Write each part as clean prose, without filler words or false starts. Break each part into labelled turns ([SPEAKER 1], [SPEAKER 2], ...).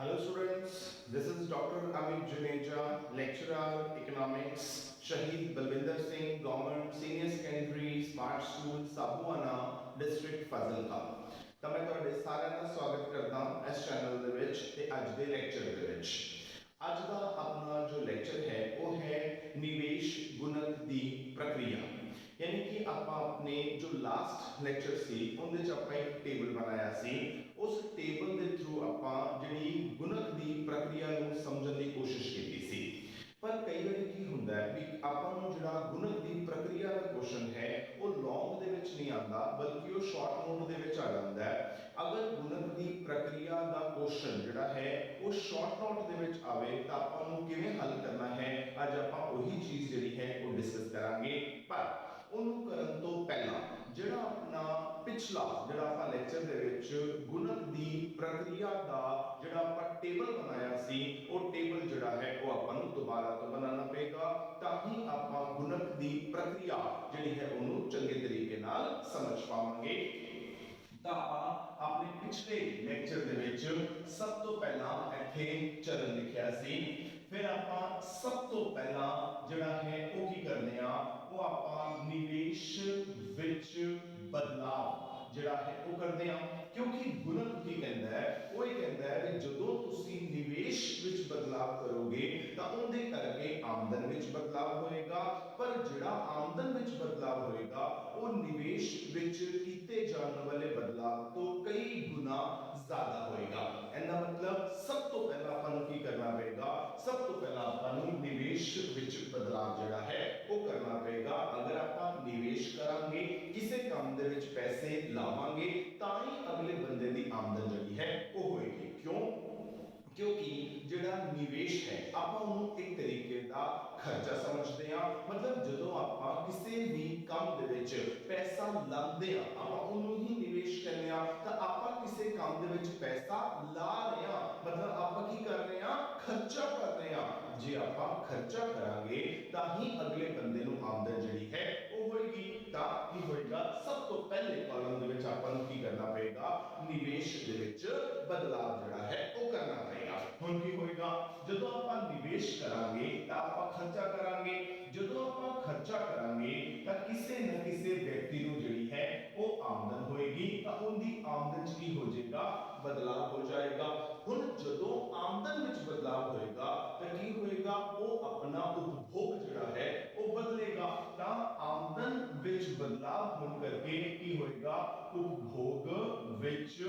[SPEAKER 1] Hello students, this is Dr. Amit Juneja, lecturer economics, Shahid Balwinder Singh, Government Senior Secondary Smart School, Sabuana, District Fazilka। ਤਾਂ ਮੈਂ ਤੁਹਾਡੇ ਸਾਰਿਆਂ ਦਾ ਸਵਾਗਤ ਕਰਦਾ ਹਾਂ ਇਸ ਚੈਨਲ ਦੇ ਵਿੱਚ ਤੇ ਅੱਜ ਦੇ ਲੈਕਚਰ ਦੇ ਵਿੱਚ। ਅੱਜ ਦਾ ਆਪਣਾ ਜੋ ਲੈਕਚਰ ਹੈ ਉਹ ਹੈ ਨਿਵੇਸ਼ ਗੁਣਕ ਦੀ ਪ੍ਰਕਿਰਿਆ। यानी कि आप अपने जो लास्ट लेक्चर सी उनदे च ਆਪਾਂ एक टेबल बनाया सी उस टेबल ਦੇ ਥਰੂ ਆਪਾਂ ਜਿਹੜੀ ਗੁਣਕ ਦੀ ਪ੍ਰਕਿਰਿਆ ਨੂੰ ਸਮਝਣ ਦੀ ਕੋਸ਼ਿਸ਼ ਕੀਤੀ ਸੀ। पर कई बार की ਹੁੰਦਾ है भी ਆਪਾਂ ਨੂੰ ਜਿਹੜਾ ਗੁਣਕ ਦੀ ਪ੍ਰਕਿਰਿਆ ਦਾ ਕੁਐਸਚਨ ਹੈ ਉਹ ਲੌਂਗ ਦੇ ਵਿੱਚ ਨਹੀਂ ਆਉਂਦਾ ਬਲਕਿ ਉਹ ਸ਼ਾਰਟ ਨੋਟ ਦੇ ਵਿੱਚ ਆ ਜਾਂਦਾ ਹੈ। ਅਗਰ ਗੁਣਕ ਦੀ ਪ੍ਰਕਿਰਿਆ ਦਾ ਕੁਐਸਚਨ ਜਿਹੜਾ ਹੈ ਉਹ ਸ਼ਾਰਟ ਨੋਟ ਦੇ ਵਿੱਚ ਆਵੇ ਤਾਂ ਆਪਾਂ ਨੂੰ ਕਿਵੇਂ ਹੱਲ ਕਰਨਾ ਹੈ ਅੱਜ ਆਪਾਂ ਉਹੀ ਚੀਜ਼ ਜਿਹੜੀ ਹੈ ਉਹ ਡਿਸਕਸ ਕਰਾਂਗੇ। ਪਰ ਉਹਨੂੰ ਕਰਨ ਤੋਂ ਪਹਿਲਾਂ ਜਿਹੜਾ ਆਪਣਾ ਪਿਛਲਾ ਜਿਹੜਾ ਆਪਾਂ ਲੈਕਚਰ ਦੇ ਵਿੱਚ ਗੁਣਕ ਦੀ ਪ੍ਰਕਿਰਿਆ ਦਾ ਜਿਹੜਾ ਆਪਾਂ ਟੇਬਲ ਬਣਾਇਆ ਸੀ ਉਹ ਟੇਬਲ ਜਿਹੜਾ ਹੈ ਉਹ ਆਪਾਂ ਨੂੰ ਦੁਬਾਰਾ ਤੋਂ ਬਣਾਉਣਾ ਪਏਗਾ ਤਾਂ ਹੀ ਆਪਾਂ ਗੁਣਕ ਦੀ ਪ੍ਰਕਿਰਿਆ ਜਿਹੜੀ ਹੈ ਉਹਨੂੰ ਚੰਗੇ ਤਰੀਕੇ ਨਾਲ ਸਮਝ ਪਾਵਾਂਗੇ। ਤਾਂ ਆਪਾਂ ਆਪਣੇ ਪਿਛਲੇ ਲੈਕਚਰ ਦੇ ਵਿੱਚ ਸਭ ਤੋਂ ਪਹਿਲਾਂ ਇੱਥੇ ਚਰਨ ਲਿਖਿਆ ਸੀ, ਫਿਰ ਆਪਾਂ ਸਭ ਤੋਂ ਪਹਿਲਾਂ ਜਿਹੜਾ ਹੈ ਉਹ ਕੀ ਕਰਨੇ ਆ ਉਹ ਆਪਾਂ ਨਿਵੇਸ਼ ਵਿੱਚ ਬਦਲਾਵ ਜਿਹੜਾ ਹੈ ਉਹ ਕਰਦੇ ਆ। ਕਿਉਂਕਿ ਗੁਣਕ ਕੀ ਕਹਿੰਦਾ ਹੈ ਉਹ ਇਹ ਕਹਿੰਦਾ ਹੈ ਕਿ ਜਦੋਂ ਤੁਸੀਂ ਨਿਵੇਸ਼ ਵਿੱਚ ਬਦਲਾਵ ਕਰੋਗੇ ਤਾਂ ਉਹਦੇ ਕਰਕੇ ਆਮਦਨ ਵਿੱਚ ਬਦਲਾਵ ਹੋਏਗਾ, ਪਰ ਜਿਹੜਾ ਆਮਦਨ ਵਿੱਚ ਬਦਲਾਵ ਹੋਏਗਾ ਉਹ ਨਿਵੇਸ਼ ਵਿੱਚ ਕੀਤੇ ਜਾਣ ਵਾਲੇ ਬਦਲਾਵ ਤੋਂ ਕਈ ਗੁਣਾ ਜ਼ਿਆਦਾ ਹੋਏਗਾ। ਇਹਦਾ ਮਤਲਬ ਸਭ ਤੋਂ ਪਹਿਲਾਂ ਆਪਾਂ ਨੂੰ ਕੀ ਕਰਨਾ ਪਏਗਾ, ਸਭ ਤੋਂ ਪਹਿਲਾਂ ਆਪਾਂ ਨੂੰ ਨਿਵੇਸ਼ ਵਿੱਚ ਬਦਲਾਵ ਜਿਹੜਾ ਹੈ ਉਹ ਕਰਨਾ ਪਏਗਾ। ਅਗਰ ਆਪਾਂ ਨਿਵੇਸ਼ ਕਰਾਂਗੇ ਕਿਸੇ ਕੰਮ ਦੇ ਵਿੱਚ ਪੈਸੇ ਲਾਵਾਂਗੇ ਤਾਂ ਹੀ ਅਗਲੇ ਬੰਦੇ ਦੀ ਆਮਦਨ ਜਿਹੜੀ ਹੈ ਉਹ ਹੋਏਗੀ। क्योंकि ਜਿਹੜਾ ਨਿਵੇਸ਼ ਹੈ ਆਪਾਂ ਉਹਨੂੰ ਇੱਕ ਤਰੀਕੇ ਦਾ ਖਰਚਾ ਸਮਝਦੇ ਆ। ਮਤਲਬ ਜਦੋਂ ਆਪਾਂ ਕਿਸੇ ਵੀ ਕੰਮ ਦੇ ਵਿੱਚ ਪੈਸਾ ਲਾਉਂਦੇ ਆ ਆਪਾਂ ਉਹਨੂੰ ਹੀ ਨਿਵੇਸ਼ ਕਹਿੰਦੇ ਆ। ਤਾਂ ਆਪਾਂ ਕਿਸੇ ਕੰਮ ਦੇ ਵਿੱਚ ਪੈਸਾ ਲਾ ਰਹੇ ਆ ਮਤਲਬ ਆਪਾਂ ਕੀ ਕਰ ਰਹੇ ਆ, ਖਰਚਾ ਕਰ ਰਹੇ ਆ। ਜੇ ਆਪਾਂ ਖਰਚਾ ਕਰਾਂਗੇ ਤਾਂ ਹੀ ਅਗਲੇ ਬੰਦੇ ਨੂੰ ਆਮਦਨ ਜਿਹੜੀ ਹੈ ਉਹ ਹੋਏਗੀ। ਤਾਂ ਕੀ ਹੋਏਗਾ, ਸਭ ਤੋਂ ਪਹਿਲੇ ਕਾਲਮ ਦੇ ਵਿੱਚ ਆਪਾਂ ਨੂੰ ਕੀ ਕਰਨਾ ਪਏਗਾ, ਨਿਵੇਸ਼ ਦੇ ਵਿੱਚ ਬਦਲਾਵ ਜਿਹੜਾ ਹੈ ਉਹ ਕਰਨਾ ਪਏਗਾ। ਹੁਣ ਕੀ ਹੋਏਗਾ, ਜਦੋਂ ਆਪਾਂ ਨਿਵੇਸ਼ ਕਰਾਂਗੇ ਤਾਂ ਆਪਾਂ ਖਰਚਾ ਕਰਾਂਗੇ। ਜਦੋਂ ਆਪਾਂ ਖਰਚਾ ਕਰਾਂਗੇ ਤਾਂ ਕਿਸੇ ਨਾ ਕਿਸੇ ਵਿਅਕਤੀ ਨੂੰ ਜਿਹੜੀ ਹੈ ਉਹ ਆਮਦਨ ਹੋਏਗੀ ਤਾਂ ਉਹਦੀ ਆਮਦਨ 'ਚ ਕੀ ਹੋ ਜਾਏਗਾ, ਬਦਲਾਵ ਹੋ ਜਾਏਗਾ। ਹੁਣ ਜਦੋਂ ਆਮਦਨ ਵਿੱਚ ਬਦਲਾਵ ਹੋਏਗਾ ਤਾਂ ਕੀ ਹੋਏਗਾ, ਉਹ ਆਪਣਾ ਉਪਭੋਗ ਜਿਹੜਾ ਹੈ ਉਹ ਬਦਲੇਗਾ। ਤਾਂ ਆਮਦਨ ਵਿੱਚ ਬਦਲਾਵ ਹੋਣ ਕਰਕੇ ਕੀ ਹੋਏਗਾ, ਉਪਭੋਗ ਵਿੱਚ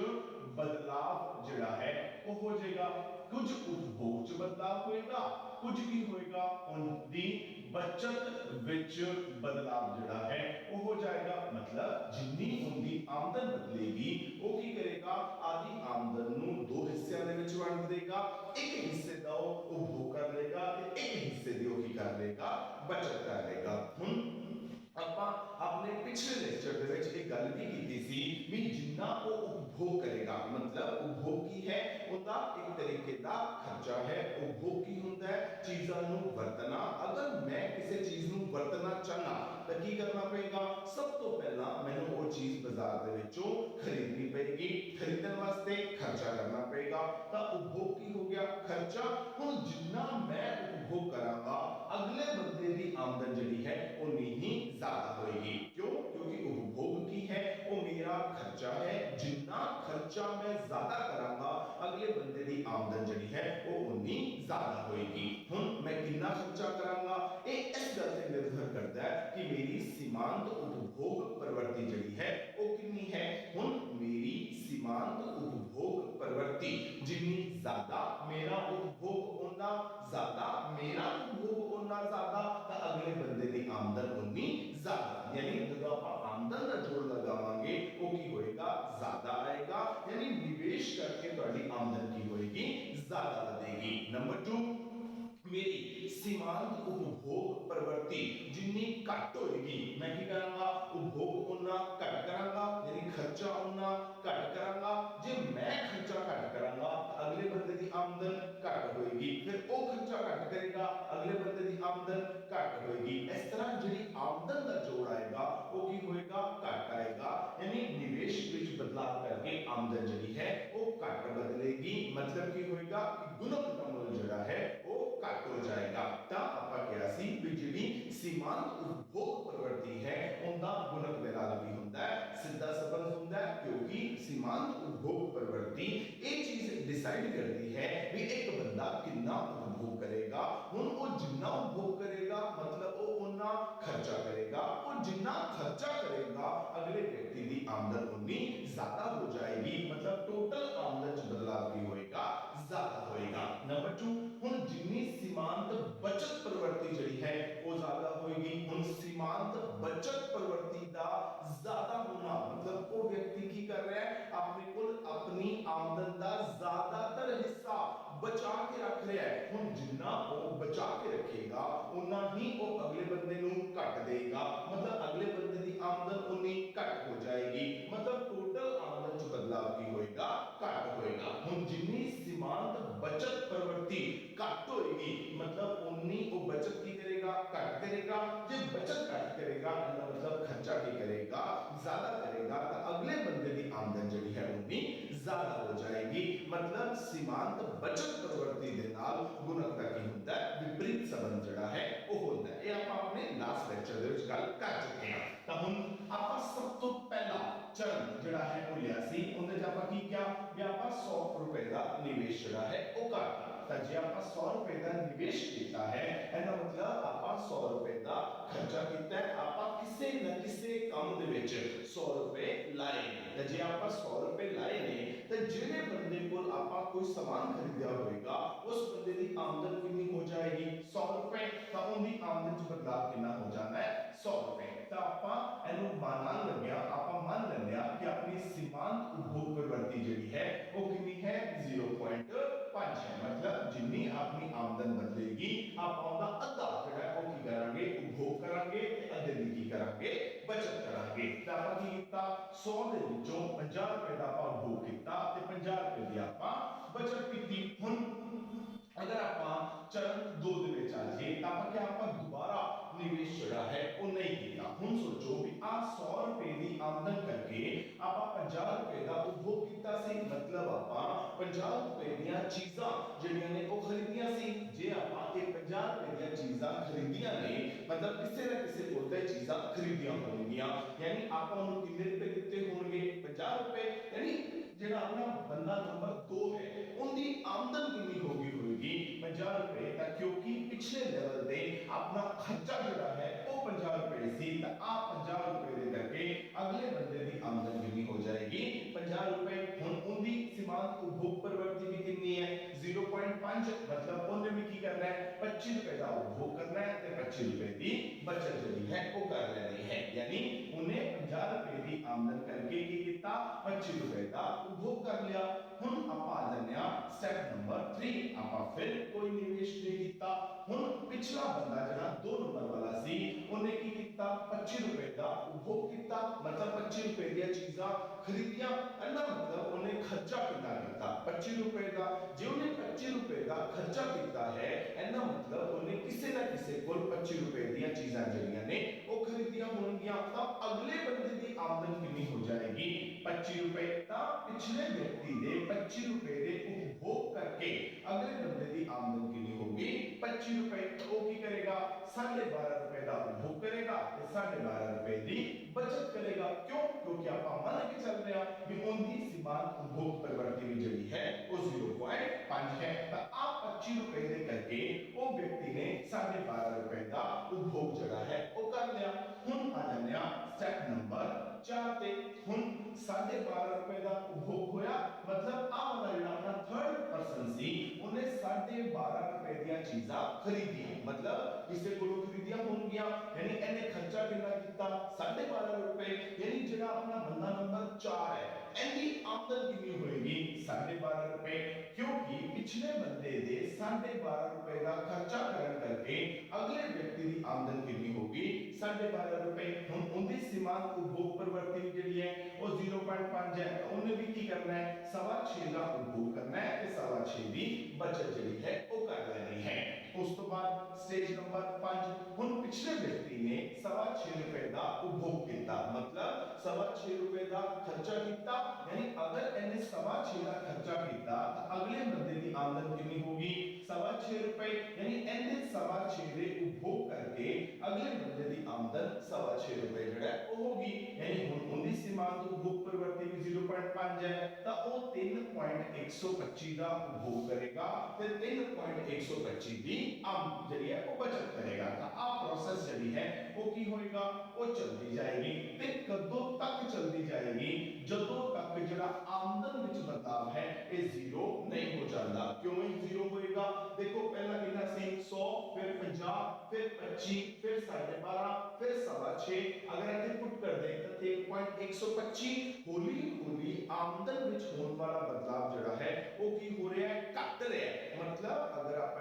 [SPEAKER 1] ਬਦਲਾਵ ਜਿਹੜਾ ਹੈ ਉਹ ਹੋ ਜਾਏਗਾ। ਕੁਝ ਉਪਭੋਗ 'ਚ ਬਦਲਾਵ ਹੋਏਗਾ, ਕੁਝ ਕੀ ਹੋਏਗਾ, ਉਹਦੀ ਬਚਤ ਵਿੱਚ ਬਦਲਾਵ ਜਿਹੜਾ ਹੈ ਉਹ ਹੋ ਜਾਏਗਾ। ਮਤਲਬ ਜਿੰਨੀ ਉਹਦੀ ਆਮਦਨ ਬਦਲੇਗੀ ਉਹ ਕੀ ਕਰੇਗਾ, ਆਦੀ ਆਮਦਨ ਨੂੰ ਦੋ ਹਿੱਸਿਆਂ ਦੇ ਵਿੱਚ ਵੰਡ ਦੇਗਾ। ਇੱਕ ਹਿੱਸੇ ਦਾ ਉਹ ਉਪਭੋਗ ਕਰ ਲੇਗਾ ਤੇ ਇੱਕ ਹਿੱਸੇ ਦੀ ਉਹ ਕੀ ਕਰ ਲੇਗਾ, ਬਚਤ ਕਰ ਲੇਗਾ। ਹੁਣ ਆਪਾਂ ਆਪਣੇ ਪਿਛਲੇ ਲੈਕਚਰ ਦੇ ਵਿੱਚ ਇਹ ਗੱਲ ਵੀ ਕੀਤੀ ਸੀ ਵੀ ਜਿੰਨਾ ਉਹ ਉਪਭੋਗ ਕਰੇਗਾ ਮਤਲਬ ਉਪਭੋਗ ਕੀ ਹੈ, ਉਹਦਾ ਇੱਕ ਤਰੀਕੇ ਦਾ ਖਰਚਾ ਹੈ। ਉਪਭੋਗ ਕੀ ਹੁੰਦਾ ਹੈ, ਚੀਜ਼ਾਂ ਨੂੰ ਵਰਤਣਾ। ਅਗਰ ਮੈਂ ਕਿਸੇ ਚੀਜ਼ ਨੂੰ ਵਰਤਣਾ ਚਾਹਨਾ ਤਾਂ ਕੀ ਕਰਨਾ ਪਏਗਾ, ਸਭ ਤੋਂ ਪਹਿਲਾਂ ਮੈਨੂੰ ਉਹ ਚੀਜ਼ ਬਾਜ਼ਾਰ ਦੇ ਵਿੱਚੋਂ ਖਰੀਦਣੀ ਪਏਗੀ। ਖਰੀਦਣ ਵਾਸਤੇ ਖਰਚਾ ਕਰਨਾ ਪਏਗਾ। ਤਾਂ ਉਪਭੋਗ ਕੀ ਹੋ ਗਿਆ, ਖਰਚਾ। ਹੁਣ ਜਿੰਨਾ ਮੈਂ ਉਪਭੋਗ ਕਰਾਂਗਾ ਅਗਲੇ ਬੰਦੇ ਦੀ ਆਮਦਨ ਜਿਹੜੀ ਹੈ ਉਨੀ ਹੀ ज्यादा होएगी। क्यों, क्योंकि उपभोग की है वो मेरा खर्चा है। जितना खर्चा मैं ज्यादा करांगा अगले बंदे दी आमदन जड़ी है वो उन्नी ज्यादा होएगी। हुन मैं कितना खर्चा करांगा ये इस गल से निर्भर करता है कि मेरी सीमांत उपभोग प्रवृत्ति जड़ी है वो कितनी है। हुन मेरी सीमांत उपभोग प्रवृत्ति जितनी ज्यादा मेरा उपभोग उतना ज्यादा, मेरा उपभोग उतना ज्यादा, तो अगले बंदे दी आमदन उन्नी ज्यादा। यानी जब आप आमदन का जोड़ लगावांगे वो की होएगा, ज्यादा आएगा। यानी निवेश करके तुम्हारी आमदन की होएगी, ज्यादा बढ़ेगी। नंबर 2, मेरी सीमांत उपभोग प्रवृत्ति जिन्नी घट होएगी मैं की करांगा, उपभोग उन्ना घट करांगा यानी खर्चा उन्ना घट करांगा। जे मैं खर्चा घट करांगा अगले बंदे की आमदन घट होएगी, फिर वो खर्चा घट करेगा अगले बंदे की आमदन घट होएगी। इस तरह जी आमदन का जोड़ आएगा वो की होएगा, घट आएगा। यानी निवेश विच बदलाव करके आमदन जी है वो घट बदलेगी। मतलब ਕੀ ਹੋਏਗਾ ਕਿ ਗੁਣਕ ਦਾ ਮੁੱਲ ਜਿਹੜਾ ਹੈ ਉਹ ਘੱਟ ਹੋ ਜਾਏਗਾ। ਤਾਂ ਆਪਾਂ ਕਿਹਾ ਸੀ ਵੀ ਜਿਹੜੀ ਸੀਮਾਂਤ ਉਪਭੋਗ ਪ੍ਰਵਰਤੀ ਹੈ ਉਹਦਾ ਗੁਣਕ ਦੇ ਨਾਲ ਵੀ ਹੁੰਦਾ ਹੈ ਸਿੱਧਾ ਸੰਬੰਧ ਹੁੰਦਾ ਹੈ, ਕਿਉਂਕਿ ਸੀਮਾਂਤ ਉਪਭੋਗ ਪ੍ਰਵਰਤੀ ਇਹ ਚੀਜ਼ ਡਿਸਾਈਡ ਕਰਦੀ ਹੈ ਵੀ ਇੱਕ ਬੰਦਾ ਕਿੰਨਾ ਉਪਭੋਗ ਕਰੇਗਾ। ਹੁਣ ਉਹ ਜਿੰਨਾ ਉਪਭੋਗ ਕਰੇਗਾ मतलब वो उन्ना खर्चा करेगा, और जिन्ना खर्चा करेगा अगले व्यक्ति की आमदन उन्नी ज्यादा हो जाएगी, मतलब टोटल आमदन च बदलाव भी होएगा ज्यादा होएगा। नंबर 2 हुन जिन्नी सीमांत बचत प्रवृत्ति जड़ी है वो ज्यादा होएगी। हुन सीमांत बचत प्रवृत्ति दा ज्यादा होना मतलब वो व्यक्ति की कर रहा है अपने कुल अपनी आमदन दा ज्यादातर हिस्सा बचा के रख रहा है। हुन जिन्ना वो बचा के रखेगा उन्ना ही वो अगले बंदे नू घट देगा, मतलब अगले बंदे दी आमदन उन्नी घट हो जाएगी, मतलब टोटल आमदन च बदलाव की होएगा घट होएगा। हुन जिन्नी सीमांत बचत प्रवृत्ति घट होएगी मतलब उन्नी वो बचत की करेगा घट करेगा। जे बचत घट करेगा मतलब खर्चा की करेगा ज्यादा करेगा, तो अगले बंदे दी आमदन जड़ी है उन्नी ज्यादा हो जाएगी। मतलब सीमांत बचत प्रवृत्ति दे नाल गुणक दा की हुंदा है विपरीत संबंध जड़ा है वो होता है। ये आप अपने लास्ट लेक्चर दे विच गल कर चुके हैं। तो हुन आपा सब तो पहला चरण जड़ा है वो लिया सी, उहदे च आपा की किया भी आपा 100 रुपए दा निवेश जड़ा है वो करता। तो जे आपा 100 रुपए दा निवेश कीता है एदा मतलब आपा 100 रुपए दा खर्चा कीता है, आपा किसे न किसे काम दे विच 100 रुपए लाए ने। तो जे आपा 100 रुपए लाए ने तो जिहड़े बंदे कोल आपा कोई सामान खरीदया होएगा उस बंदे दी आमदन कितनी हो जाएगी 100 रुपए, तो उनकी आमदन च बदलाव कितना हो जाना है 100 रुपए। तो आपा एनु मानन लग्या आपा मान लैंदे कि अपनी सीमांत उपभोग प्रवृत्ति जिहड़ी है वो कितनी है 0.5 है, मतलब जिन्नी अपनी आमदन बदलेगी आप उनका अद्धा जिहड़ा वो की करांगे उपभोग करांगे ते अद्धे दी की करांगे बचत करांगे। तो आपा की कीता 100 दे विचों 50 रुपए दा आपा उपभोग कीता ते 50 रुपए दी आपा बचत कीती। हुन अगर आप चरण 2 दे विच आ जाइए तो आप क्या आप दोबारा निवेश जड़ा है वो नहीं किया। हुन सोचो भी आ 100 रुपए दी आमदन करके आप 50 रुपए दा उपभोग कीता सी, मतलब आप 50 रुपए दियां चीजां जड़ियां ने वो खरीदियां सी। जे आप ये 50 रुपए दियां चीजां खरीदियां ने मतलब किसी न किसी कोल ते चीजां खरीदियां होणगियां, यानी आप उन्हें कितने रुपए दिते होंगे 50 रुपए, यानी जेड़ा अपना बंदा नंबर 2 है उनकी आमदन कितनी होगी 50 रुपए, क्योंकि पिछले लेवल पे अपना खर्चा जोड़ा है वो 50 रुपए सी, तो आप 50 रुपए दे करके अगले बंदे की आमदन कितनी हो जाएगी 50 रुपए। हुन उनकी सीमांत उपभोग प्रवृत्ति भी कितनी है 0.5, मतलब उन्हें भी की करना है 25 रुपए का उपभोग करना है ते 25 रुपए की बचत जड़ी है वो कर लेनी है, यानी उन्हें 50 रुपए की आमदन करके की कितना 25 रुपए का उपभोग कर लिया। हुन आप आ जाने स्टेप नंबर 3, आप फिर कोई निवेश नहीं कीता। हुन पिछला बंदा जड़ा 2 नंबर वाला सी उन्हें की कीता 25 रुपए का उपभोग कीता, मतलब 25 रुपए दी चीजां खरीदियां, अन्ना मतलब उन्हें खर्चा कितना कीता 25 रुपए का। जे उन्हें 25 रुपए का खर्चा कीता है अन्ना मतलब उन्हें किसी ना किसी को 25 रुपए दी चीजां जड़ियां ने वो खरीदियां होंगियां, तब अगले बंदे की आमदन कितनी हो जाएगी 25 रुपए। ता पिछले व्यक्ति दे 25 रुपए दे उपभोग करके अगले बंदे की आमदन कितनी होगी 25 रुपए। तो वो की करेगा 12.5 रुपए का उपभोग करेगा ते 12.5 रुपए की बचत करेगा। क्यों? क्योंकि आप मान के चल रहे हैं कि उनकी सीमांत उपभोग प्रवृत्ति भी जड़ी है वो 0.5 है। तो आप 25 रुपए दे करके वो व्यक्ति ने 12.5 रुपए का उपभोग जड़ा है वो कर लिया। हुन आ जाने स्टेप नंबर 4 ते। हुन 12.5 रुपए का उपभोग होया, मतलब आ वाला जेड़ा अपना थर्ड पर्सन सी उन्हें 12.5 रुपए दी चीजां खरीदी, मतलब किसी को खरीदियां होंगियां, यानी इन्हें खर्चा कितना कीता 12.5 रुपए, यानी जेड़ा अपना बंदा नंबर 4 है इनकी आमदन कितनी होएगी 12.5 रुपए, क्योंकि पिछले बंदे दे 12.5 रुपए का खर्चा करन करके अगले व्यक्ति की आमदन कितनी होगी 12.5 रुपए। हम उनकी सीमांत उपभोग प्रवृत्ति जेडी है वो 0.5 है, तो उन्हें भी की करना है 6.25 का उपभोग करना है ते 6.25 की बचत जेडी है वो कर लेनी है। उस तो बाद स्टेज नंबर 5, हुन पिछले व्यक्ति ने 6.25 रुपए का उपभोग किया, मतलब 6.25 रुपए का खर्चा किया, यानी अगर इन्हें 6.25 का खर्चा किया तो अगले बंदे की आमदन कितनी होगी 6.25 रुपए, यानी इन्हें 6.25 ਦੇ उपभोग करके अगले बंदे की आमदन 6.25 रुपए ਜਿਹੜਾ ਉਹ ਹੋਗੀ, यानी ਹੁਣ ਉਹਦੀ ਸੀਮਾਂਤ उपभोग प्रवृत्ति भी 0.5 है तो वो 3.125 ਦਾ उपभोग करेगा ਤੇ 3.125 ਦੀ ਆਮ ਜਿਹੜੀ ਹੈ ਉਹ ਬਚਤ ਕਰੇਗਾ। ਤਾਂ ਆ ਪ੍ਰੋਸੈਸ ਜਿਹੜੀ ਹੈ ਉਹ ਕੀ ਹੋਏਗਾ, ਉਹ ਚੱਲਦੀ ਜਾਏਗੀ ਤੇ ਕਦੋਂ ਤੱਕ ਚੱਲਦੀ ਜਾਏਗੀ, ਜਦੋਂ ਤੱਕ ਜਿਹੜਾ ਆਮਦਨ ਵਿੱਚ ਬਦਲਾਵ ਹੈ ਇਹ ਜ਼ੀਰੋ ਨਹੀਂ ਹੋ ਜਾਂਦਾ। ਕਿਉਂ ਇਹ ਜ਼ੀਰੋ ਹੋਏਗਾ, ਦੇਖੋ ਪਹਿਲਾਂ ਕਿੰਨਾ ਸੀ 100, ਫਿਰ 50, ਫਿਰ 25, ਫਿਰ 12.5, ਫਿਰ 6.5, ਅਗਰ ਇੱਥੇ ਪੁੱਟ ਕਰਦੇ ਤਾਂ 3.125 ਹੌਲੀ ਹੌਲੀ ਆਮਦਨ ਵਿੱਚ ਹੋਣ ਵਾਲਾ ਬਦਲਾਵ ਜਿਹੜਾ ਹੈ ਉਹ ਕੀ ਹੋ ਰਿਹਾ ਹੈ, ਘਟ ਰਿਹਾ ਹੈ। मतलब अगर आप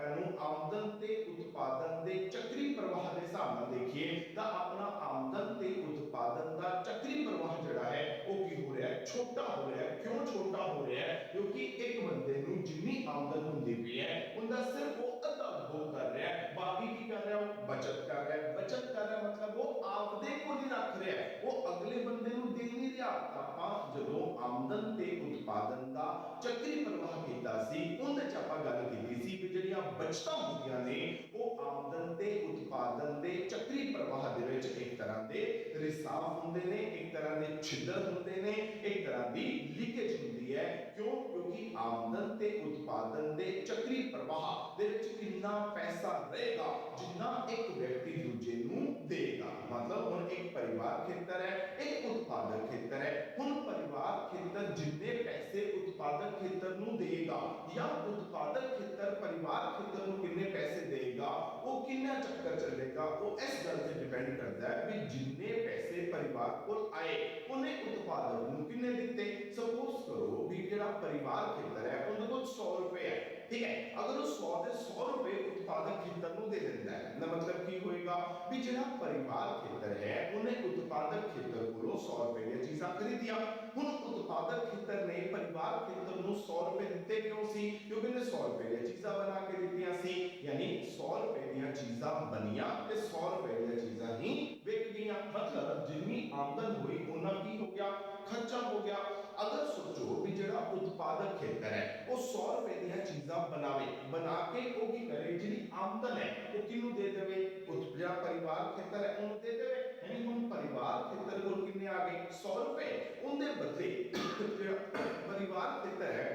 [SPEAKER 1] आमदन ते उत्पादन दे चक्री प्रवाह के हिसाब नाल देखिए तो अपना आमदन ते उत्पादन का चक्री प्रवाह जड़ा है वो की हो रहा है, छोटा हो रहा है। क्यों छोटा हो रहा है, क्योंकि एक बंदे नूं जिन्नी आमदन हुंदी पई है उनका सिर्फ वो अद्धा उपभोग कर रहा है, बाकी की कर रहा है, बचत कर रहा है। बचत कर रहा है मतलब वो आपदे को नहीं रख रहा है, वो अगले बंदे नूं दे नहीं रहा। आपां जदों आमदन ते उत्पादन का चक्री प्रवाह कीता सी उहदे च आपां गल कीती सी कि ਜਿਹੜੀਆਂ ਬਚਤਾਂ ਹੁੰਦੀਆਂ ਨੇ ਉਹ ਆਮਦਨ ਤੇ ਉਤਪਾਦਨ ਦੇ ਚੱਕਰੀ ਪ੍ਰਵਾਹ ਦੇ ਵਿੱਚ ਇੱਕ ਤਰ੍ਹਾਂ ਦੇ ਰਿਸਾਵ ਹੁੰਦੇ ਨੇ, ਇੱਕ ਤਰ੍ਹਾਂ ਦੇ ਛਿੱਦਰ ਹੁੰਦੇ ਨੇ, ਇੱਕ ਤਰ੍ਹਾਂ ਦੀ ਲੀਕੇਜ ਹੁੰਦੀ ਹੈ। ਕਿਉਂ, ਕਿਉਂਕਿ ਆਮਦਨ ਤੇ ਉਤਪਾਦਨ ਦੇ ਚੱਕਰੀ ਪ੍ਰਵਾਹ ਦੇ ਵਿੱਚ ਕਿੰਨਾ ਪੈਸਾ ਰਹੇਗਾ ਜਿੰਨਾ ਇੱਕ ਵਿਅਕਤੀ ਦੂਜੇ ਨੂੰ ਦੇਗਾ। मतलब ਹੁਣ ਇੱਕ ਪਰਿਵਾਰ ਖੇਤਰ ਹੈ, ਇੱਕ ਉਤਪਾਦਕ ਖੇਤਰ ਹੈ। ਹੁਣ ਪਰਿਵਾਰ ਖੇਤਰ ਜਿੰਨੇ ਪੈਸੇ ਉਤਪਾਦਕ ਖੇਤਰ ਨੂੰ ਦੇਗਾ ਜਾਂ ਉਤਪਾਦਕ ਖੇਤਰ परिवार खेतर ਨੂੰ ਕਿੰਨੇ ਪੈਸੇ ਦੇਗਾ ਉਹ ਕਿੰਨਾ ਚੱਕਰ ਚੱਲੇਗਾ, ਉਹ ਇਸ ਗੱਲ ਤੇ ਡਿਪੈਂਡ ਕਰਦਾ ਹੈ ਵੀ ਜਿੰਨੇ ਪੈਸੇ ਪਰਿਵਾਰ ਕੋਲ ਆਏ ਉਹਨੇ ਉਤਪਾਦਕ ਨੂੰ ਕਿੰਨੇ ਦਿੱਤੇ। ਸਪੋਜ਼ ਕਰੋ ਵੀ ਜਿਹੜਾ ਪਰਿਵਾਰ ਖੇਤਰ ਹੈ ਉਹਦੇ ਕੋਲ 100 ਰੁਪਏ ਹੈ, ठीक है, अगर वो 100 ਦੇ 100 रुपए उत्पादक खेतर ਨੂੰ ਦੇ ਦਿੰਦਾ ਹੈ ਨਾ, मतलब ਕੀ ਹੋਏਗਾ ਵੀ ਜਿਹੜਾ ਪਰਿਵਾਰ ਖੇਤਰ ਹੈ ਉਹਨੇ ਉਤਪਾਦਕ ਖੇਤਰ ਕੋਲੋਂ 100 ਰੁਪਏ ਦੀਆਂ ਚੀਜ਼ਾਂ ਖਰੀਦੀਆਂ। ਹੁਣ ਉਤਪਾਦਕ ਖੇਤਰ ਨੇ ਪਰਿਵਾਰ ਖੇਤਰ ਨੂੰ 100 ਰੁਪਏ ਦਿੱਤੇ ਕਿਉਂ ਸੀ, ਕਿਉਂਕਿ ਉਹਨੇ 100 ਰੁਪਏ ਦੀਆਂ ਚੀਜ਼ਾਂ ਬਣਾ ਕੇ ਦਿੱਤੀਆਂ ਸੀ, यानी 100 ਰੁਪਏ ਦੀਆਂ ਚੀਜ਼ਾਂ ਬਣੀਆਂ ਤੇ 100 ਰੁਪਏ ਦੀਆਂ ਚੀਜ਼ਾਂ ਹੀ ਵਿਕ ਗਈਆਂ। मतलब ਜਿੰਨੀ ਆਮਦਨ ਹੋਈ ਉਹਨਾਂ ਕੀ ਹੋ ਗਿਆ, ਖਰਚਾ ਹੋ ਗਿਆ। अगर सोचो भी ਜਿਹੜਾ ਉਤਪਾਦਕ ਖੇਤਰ ਹੈ ਉਹ 100 ਰੁਪਏ ਦੀਆਂ ਚੀਜ਼ਾਂ ਬਣਾਵੇ, ਬਣਾ ਕੇ ਉਹ ਕੀ ਕਰੇ ਜਿਹੜੀ ਆਮਦਨ ਹੈ ਉਹ ਕਿਹਨੂੰ ਦੇ ਦੇਵੇ, ਜਿਹੜਾ ਪਰਿਵਾਰ ਖੇਤਰ ਹੈ ਉਹਨੂੰ ਦੇ ਦੇਵੇ। यानी ਹੁਣ ਪਰਿਵਾਰ ਖੇਤਰ ਕੋਲ ਕਿੰਨੇ ਆ ਗਏ 100 ਰੁਪਏ, ਉਹਦੇ ਬਦਲੇ ਜਿਹੜਾ ਪਰਿਵਾਰ ਖੇਤਰ ਹੈ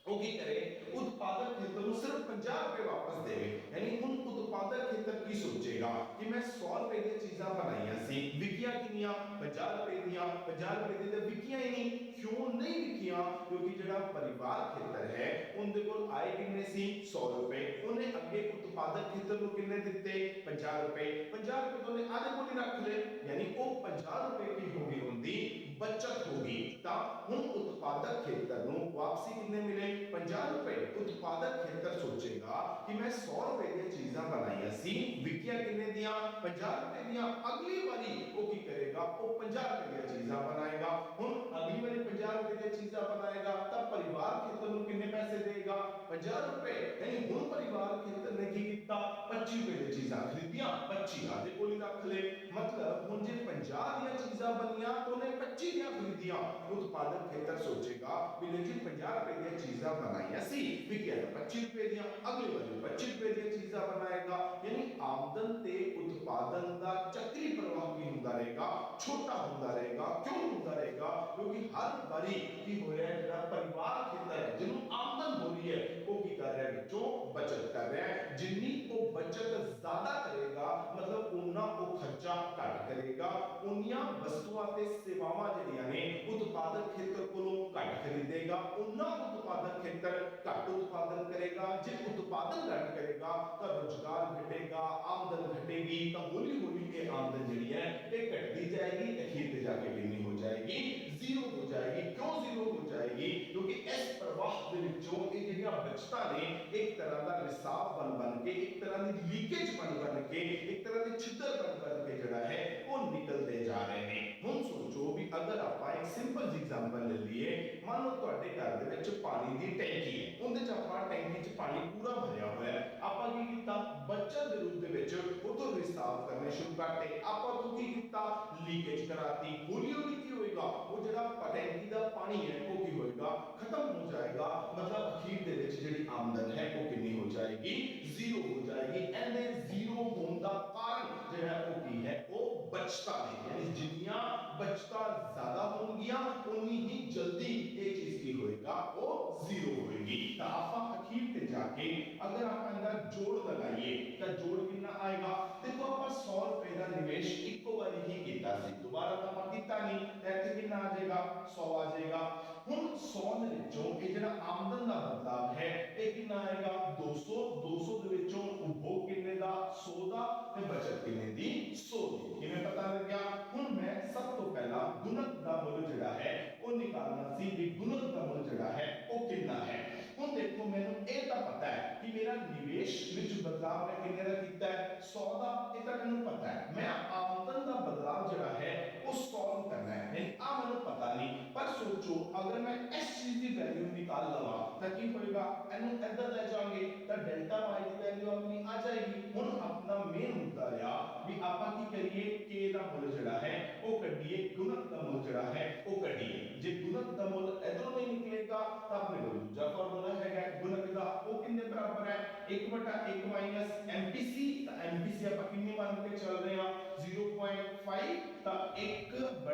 [SPEAKER 1] ਉਹ ਕੀ ਕਰੇ उत्पादक खेतर ਨੂੰ सिर्फ 50 रुपए वापस देवे। यानी ਹੁਣ उत्पादक खेतर की सोचेगा कि मैं 100 रुपए दी चीज़ां बनाईयां सी, विकियां किनियां 50 रुपए दियां, 50 रुपए दी ते विकियां ही नहीं। क्यों नहीं विकियां, क्योंकि ਜਿਹੜਾ परिवार खेतर है उनके कोल आए किन्ने सी 100 रुपए, ਉਹਨੇ ਅੱਗੇ उत्पादक खेतर ਨੂੰ ਕਿੰਨੇ ਦਿੱਤੇ 50 रुपए, 50 रुपए तो ਉਹਨੇ आधे ਕੋਲ ही रख ले, यानी ਉਹ 50 रुपए की होगी उनकी बचत होगी। ਤਾਂ ਹੁਣ उत्पादक खेतर ਨੂੰ वापसी किन्ने मिले 50 रुपए। उत्पादक खेतर सोचेगा कि मैं 100 रुपए दी चीज़ां बनाईयां सी, विकियां किन्ने दियां 50 रुपए दियां। अगली बारी वो की करेगा वो 50 रुपए दी चीज़ां बनाएगा। हुन अगली बारी 50 रुपए दी चीज़ां बनाएगा तब परिवार खेतर ਨੂੰ किन्ने पैसे देगा 50 रुपए। यानी हुन परिवार खेतर ने की कीता 25 रुपए दी चीज़ां खरीदियां, 25 आधे कोल ही रख ले। मतलब हुन जे 50 दी चीज़ां बनियां तो ने 25 दी खरीदियां। उत्पादक खेतर सोचेगा भी ने जी 50 रुपए दी चीज़ां बनाईयां सी, विकिया 25 रुपए दियां, अगली बार 25 रुपए दी चीज़ां बनाएगा। यानी आमदन ते उत्पादन का चक्री प्रवाह की हुंदा रहेगा, छोटा हुंदा रहेगा। क्यों हुंदा रहेगा, क्योंकि हर बारी की हो रहा है जेड़ा परिवार खेतर है जिन्हों आमदन हो रही है वो की कर रहा है विचों बचत कर रहा है। जिन्नी वो बचत ज्यादा करेगा मतलब उन्ना वो खर्चा घट करेगा, उन्नियां वस्तुआं ते सेवावां जेहड़ियां ने उत्पादक खेतर कोलों घट खरीदेगा, उन्ना उत्पादक खेतर घट उत्पादन करेगा। जे उत्पादन घट करेगा तो रोजगार घटेगा, आमदन घटेगी, तो हौली हौली ये आमदन जी है ये घटती जाएगी, अखीर पे जाके कितनी हो जाएगी जीरो हो जाएगी। क्यों जीरो हो जाएगी, क्योंकि इस प्रवाह के विचों ये ਜਿਹੜੀਆਂ बचतां ने एक तरह का रिसाव बन के, एक तरह की लीकेज बन के, एक तरह की छिद्र बन के जड़ा है वो निकलते जा रहे हैं। हुन सोचो भी अगर आप एक सिंपल जी एग्जांपल ले लिए, मान लो ਤੁਹਾਡੇ घर ਦੇ ਵਿੱਚ पानी की टैंकी है, ਉਹਦੇ ਚ ਆਪਾਂ टैंकी ਚ पानी पूरा भरिया हुआ है, ਆਪਾਂ ਕੀ ਕੀਤਾ ਬੱਚਤ ਦੇ ਰੂਪ ਦੇ ਵਿੱਚ ਉਦੋਂ ਹਿਸਾਬ ਕਰਨੇ ਸ਼ੁਰੂ ਕਰਤੇ। ਆਪਾਂ ਤੋਂ ਕੀ ਕੀਤਾ, ਲੀਕੇਜ ਕਰਾਤੀ। ਹੌਲੀ ਹੌਲੀ ਕੀ ਹੋਏਗਾ, ਉਹ ਜਿਹੜਾ ਟੈਂਕੀ ਦਾ ਪਾਣੀ ਹੈ ਉਹ ਕੀ ਹੋਏਗਾ, ਖਤਮ ਹੋ ਜਾਏਗਾ। ਮਤਲਬ ਅਖੀਰ ਦੇ ਵਿੱਚ ਜਿਹੜੀ ਆਮਦਨ ਹੈ ਉਹ ਕਿੰਨੀ ਹੋ ਜਾਏਗੀ, ਜ਼ੀਰੋ ਹੋ ਜਾਏਗੀ। ਇਹਦੇ ਜ਼ੀਰੋ ਹੋਣ ਦਾ ਕਾਰਨ ਜਿਹੜਾ ਉਹ ਕੀ ਹੈ, ਉਹ ਬਚਤਾਂ ਨੇ। ਯਾਨੀ ਜਿੰਨੀਆਂ ਬਚਤਾਂ ਜ਼ਿਆਦਾ ਹੋਣਗੀਆਂ ਉਨੀ ਹੀ ਜਲਦੀ ਇਹ ਚੀਜ਼ ਕੀ ਹੋਏਗਾ, ਉਹ ਜ਼ੀਰੋ ਹੋਏਗੀ। ਤਾਂ ਆਪਾਂ ਅਖੀਰ ਤੇ ਜਾ ਕੇ ਅਗਰ ਆਪਾਂ ਇਹਦਾ ਜੋੜ ਲਗਾਈਏ ਤਾਂ ਜੋੜ ਕਿੰਨਾ ਆਏਗਾ। ਦੇਖੋ ਆਪਾਂ 100 ਰੁਪਏ ਦਾ ਨਿਵੇਸ਼ ਇੱਕੋ ਵਾਰੀ ਹੀ ਕੀਤਾ ਸੀ, ਦੁਬਾਰਾ ਤਾਂ ਆਪਾਂ ਕੀਤਾ ਨਹੀਂ, ਤਾਂ ਇੱਥੇ ਕਿੰਨਾ ਆ ਜਾਏਗਾ, 100 ਆ ਜਾਏਗਾ। ਹੁਣ 100 ਦੇ ਵਿੱਚੋਂ ਇਹ ਜਿਹੜਾ ਆਮਦਨ ਦਾ ਬਦਲਾਵ ਹੈ ਇਹ ਕਿੰਨਾ ਆਏਗਾ, 200। 200 ਦੇ ਵਿੱਚੋਂ ਉਪਭੋਗ ਕਿੰਨੇ ਦਾ, 100 ਦਾ, ਤੇ ਬਚਤ ਕਿੰਨੇ ਦੀ, 100 ਦੀ। ਕਿਵੇਂ ਪਤਾ ਲੱਗਿਆ, ਹੁਣ ਮੈਂ ਸਭ ਤੋਂ ਪਹਿਲਾਂ ਗੁਣਕ ਦਾ ਮੁੱਲ ਜਿਹੜਾ ਹੈ ਉਹ ਨਿਕਾਲਣਾ ਸੀ ਕਿ ਗੁਣਕ ਦਾ ਮੁੱਲ ਜਿਹੜਾ ਹੈ ਉਹ ਕਿੰਨਾ ਹੈ। ਹੁਣ ਦੇਖੋ ਮੈਨੂੰ ਇਹ ਤਾਂ ਪਤਾ ਹੈ ਕਿ ਮੇਰਾ ਨਿਵੇਸ਼ ਵਿੱਚ ਬਦਲਾਵ ਮੈਂ ਕਿੰਨੇ ਦਾ ਕੀਤਾ ਹੈ, 100 ਦਾ, ਇਹ ਤਾਂ ਮੈਨੂੰ ਪਤਾ ਹੈ। ਮੈਂ ਆਮਦਨ ਦਾ ਬਦਲਾਵ ਜਿਹੜਾ ਹੈ ਉਹ ਸੋਲਵ ਕਰਨਾ ਹੈ, ਯਾਨੀ ਆ ਮੈਨੂੰ ਪਤਾ ਨਹੀਂ। ਪਰ ਸੋਚੋ ਅਗਰ मैं इस चीज की वैल्यू निकाल लवा तो की होएगा, एनु इधर ले जाएंगे तो डेल्टा y की वैल्यू अपनी आ जाएगी। हुन अपना मेन मुद्दा रहा भी आपा की करिए k दा मुੱਲ ਜਿਹੜਾ ਹੈ ਉਹ ਕੱਢੀਏ, ਗੁਣਕ ਦਾ ਮੁੱਲ ਜਿਹੜਾ ਹੈ ਉਹ ਕੱਢੀਏ। ਜੇ ਗੁਣਕ ਦਾ ਮੁੱਲ ਇਧਰੋਂ ਨਹੀਂ ਨਿਕਲੇਗਾ ਤਾਂ ਆਪਣੇ ਕੋਲ ਦੂਜਾ ਫਾਰਮੂਲਾ ਹੈਗਾ ਗੁਣਕ ਦਾ, ਉਹ ਕਿੰਨੇ ਬਰਾਬਰ ਹੈ, 1/1 ਮਾਈਨਸ MPC। ਤਾਂ MPC ਆਪਾਂ ਕਿੰਨੇ ਮੰਨ ਕੇ ਚੱਲ ਰਹੇ ਹਾਂ, 0.5। ਤਾਂ 1/0.5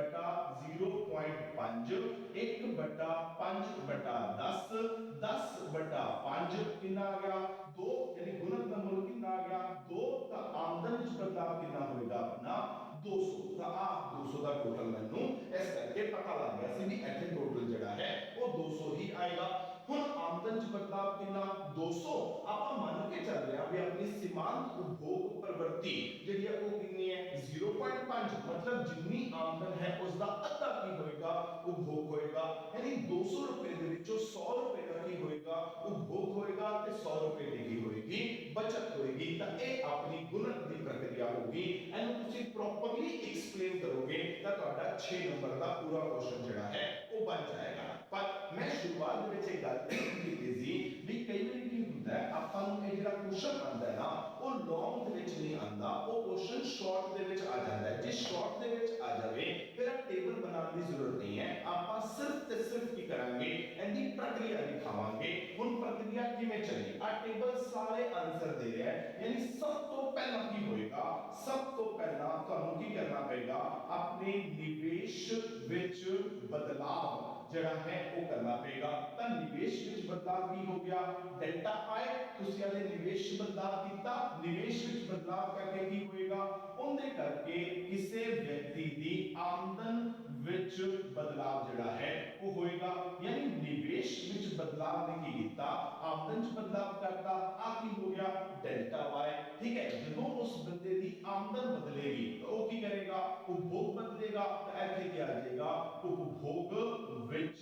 [SPEAKER 1] 1/5/10 10/5 कितना आ गया, 2। यानी गुणक का मूल कितना आ गया, 2। तो आमदन विच बदलाव कितना होएगा अपना 200। तो आ 200 का टोटल मैनू इस करके पता लग गया सी भी इथे टोटल जड़ा है वो 200 ही आएगा। हुन आमदन च बदलाव कितना 200। आप मान के चल रहे हैं भी अपनी सीमांत उपभोग प्रवृत्ति ਜਿਹੜੀ ਹੈ ਉਹ ਕਿੰਨੀ ਹੈ 0.5। मतलब जितनी आमदन है उसका अद्धा की होएगा उपभोग होएगा। यानी 200 रुपए ਦੇ ਵਿੱਚੋਂ 100 रुपए ਦਾ ਕੀ ਹੋਏਗਾ उपभोग होएगा ਤੇ 100 रुपए ਦੀ ਕੀ ਹੋਏਗੀ बचत होएगी। ਤਾਂ ਇਹ ਆਪਣੀ ਗੁਣਕ ਦੀ ਪ੍ਰਕਿਰਿਆ ਹੋਗੀ। ਇਹਨੂੰ ਤੁਸੀਂ ਪ੍ਰੋਪਰਲੀ ਐਕਸਪਲੇਨ ਕਰੋਗੇ ਤਾਂ ਤੁਹਾਡਾ 6 ਨੰਬਰ ਦਾ ਪੂਰਾ ਕੁਐਸਚਨ ਜਿਹੜਾ ਹੈ ਉਹ ਬਣ ਜਾਏਗਾ। ਪਰ ਮੈਂ ਸ਼ੁਰੂਆਤ ਦੇ ਵਿੱਚ ਇੱਕ ਗੱਲ ਕੀਤੀ ਸੀ ਵੀ ਕਈ ਵਾਰ ਕੀ ਹੁੰਦਾ ਹੈ ਆਪਾਂ ਨੂੰ ਇਹ ਜਿਹੜਾ ਕੁਐਸਚਨ ਆਉਂਦਾ ਹੈ ਨਾ ਉਹ ਲੌਂਗ ਦੇ ਵਿੱਚ ਨਹੀਂ ਆਉਂਦਾ, ਉਹ ਕੁਐਸਚਨ ਸ਼ਾਰਟ ਦੇ ਵਿੱਚ ਆ ਜਾਂਦਾ ਹੈ। ਜੇ ਸ਼ਾਰਟ ਦੇ ਵਿੱਚ ਆ ਜਾਵੇ ਫਿਰ ਆ ਟੇਬਲ ਬਣਾਉਣ ਦੀ ਜ਼ਰੂਰਤ ਨਹੀਂ ਹੈ, ਆਪਾਂ ਸਿਰਫ ਤੇ ਸਿਰਫ ਕੀ ਕਰਾਂਗੇ ਇਹਦੀ ਪ੍ਰਕਿਰਿਆ ਦਿਖਾਵਾਂਗੇ। ਹੁਣ ਪ੍ਰਕਿਰਿਆ ਕਿਵੇਂ ਚੱਲੀ, ਆ ਟੇਬਲ ਸਾਰੇ ਆਨਸਰ ਦੇ ਰਿਹਾ ਹੈ। ਯਾਨੀ ਸਭ ਤੋਂ ਪਹਿਲਾਂ ਕੀ ਹੋਏਗਾ, ਸਭ ਤੋਂ ਪਹਿਲਾਂ ਤੁਹਾਨੂੰ ਕੀ ਕਰਨਾ ਪਏਗਾ, ਆਪਣੇ ਨਿਵੇਸ਼ ਵਿੱਚ ਬਦਲਾਵ ਜਿਹੜਾ ਹੈ ਉਹ ਕਰਨਾ ਪਏਗਾ। ਤਾਂ ਨਿਵੇਸ਼ ਵਿੱਚ ਬਦਲਾਵ ਕੀ ਹੋ ਗਿਆ, ਡੈਲਟਾ ਆਈ। ਤੁਸੀਂ ਇਹਦੇ ਨਿਵੇਸ਼ ਬਦਲਾਵ ਕੀਤਾ, ਨਿਵੇਸ਼ ਵਿੱਚ ਬਦਲਾਵ ਕਰਕੇ ਕੀ ਹੋਏਗਾ, ਉਹਦੇ ਕਰਕੇ ਕਿਸੇ ਵਿਅਕਤੀ ਦੀ ਆਮਦਨ ਵਿੱਚ ਬਦਲਾਵ ਜਿਹੜਾ ਹੈ ਉਹ ਹੋਏਗਾ। ਯਾਨੀ ਨਿਵੇਸ਼ ਵਿੱਚ ਬਦਲਾਵ ਨੇ ਕੀ ਕੀਤਾ, ਆਮਦਨ 'ਚ ਬਦਲਾਵ ਕਰਤਾ। ਆ ਕੀ ਹੋ ਗਿਆ ਡੈਲਟਾ ਵਾਈ। ਠੀਕ ਹੈ, ਜਦੋਂ ਉਸ ਬੰਦੇ ਦੀ ਆਮਦਨ ਬਦਲੇਗੀ ਤਾਂ ਉਹ ਕੀ ਕਰੇਗਾ, ਉਪਭੋਗ ਬਦਲੇਗਾ। ਤਾਂ ਇੱਥੇ ਕੀ ਆ ਜਾਏਗਾ, ਉਪਭੋਗ ਵਿੱਚ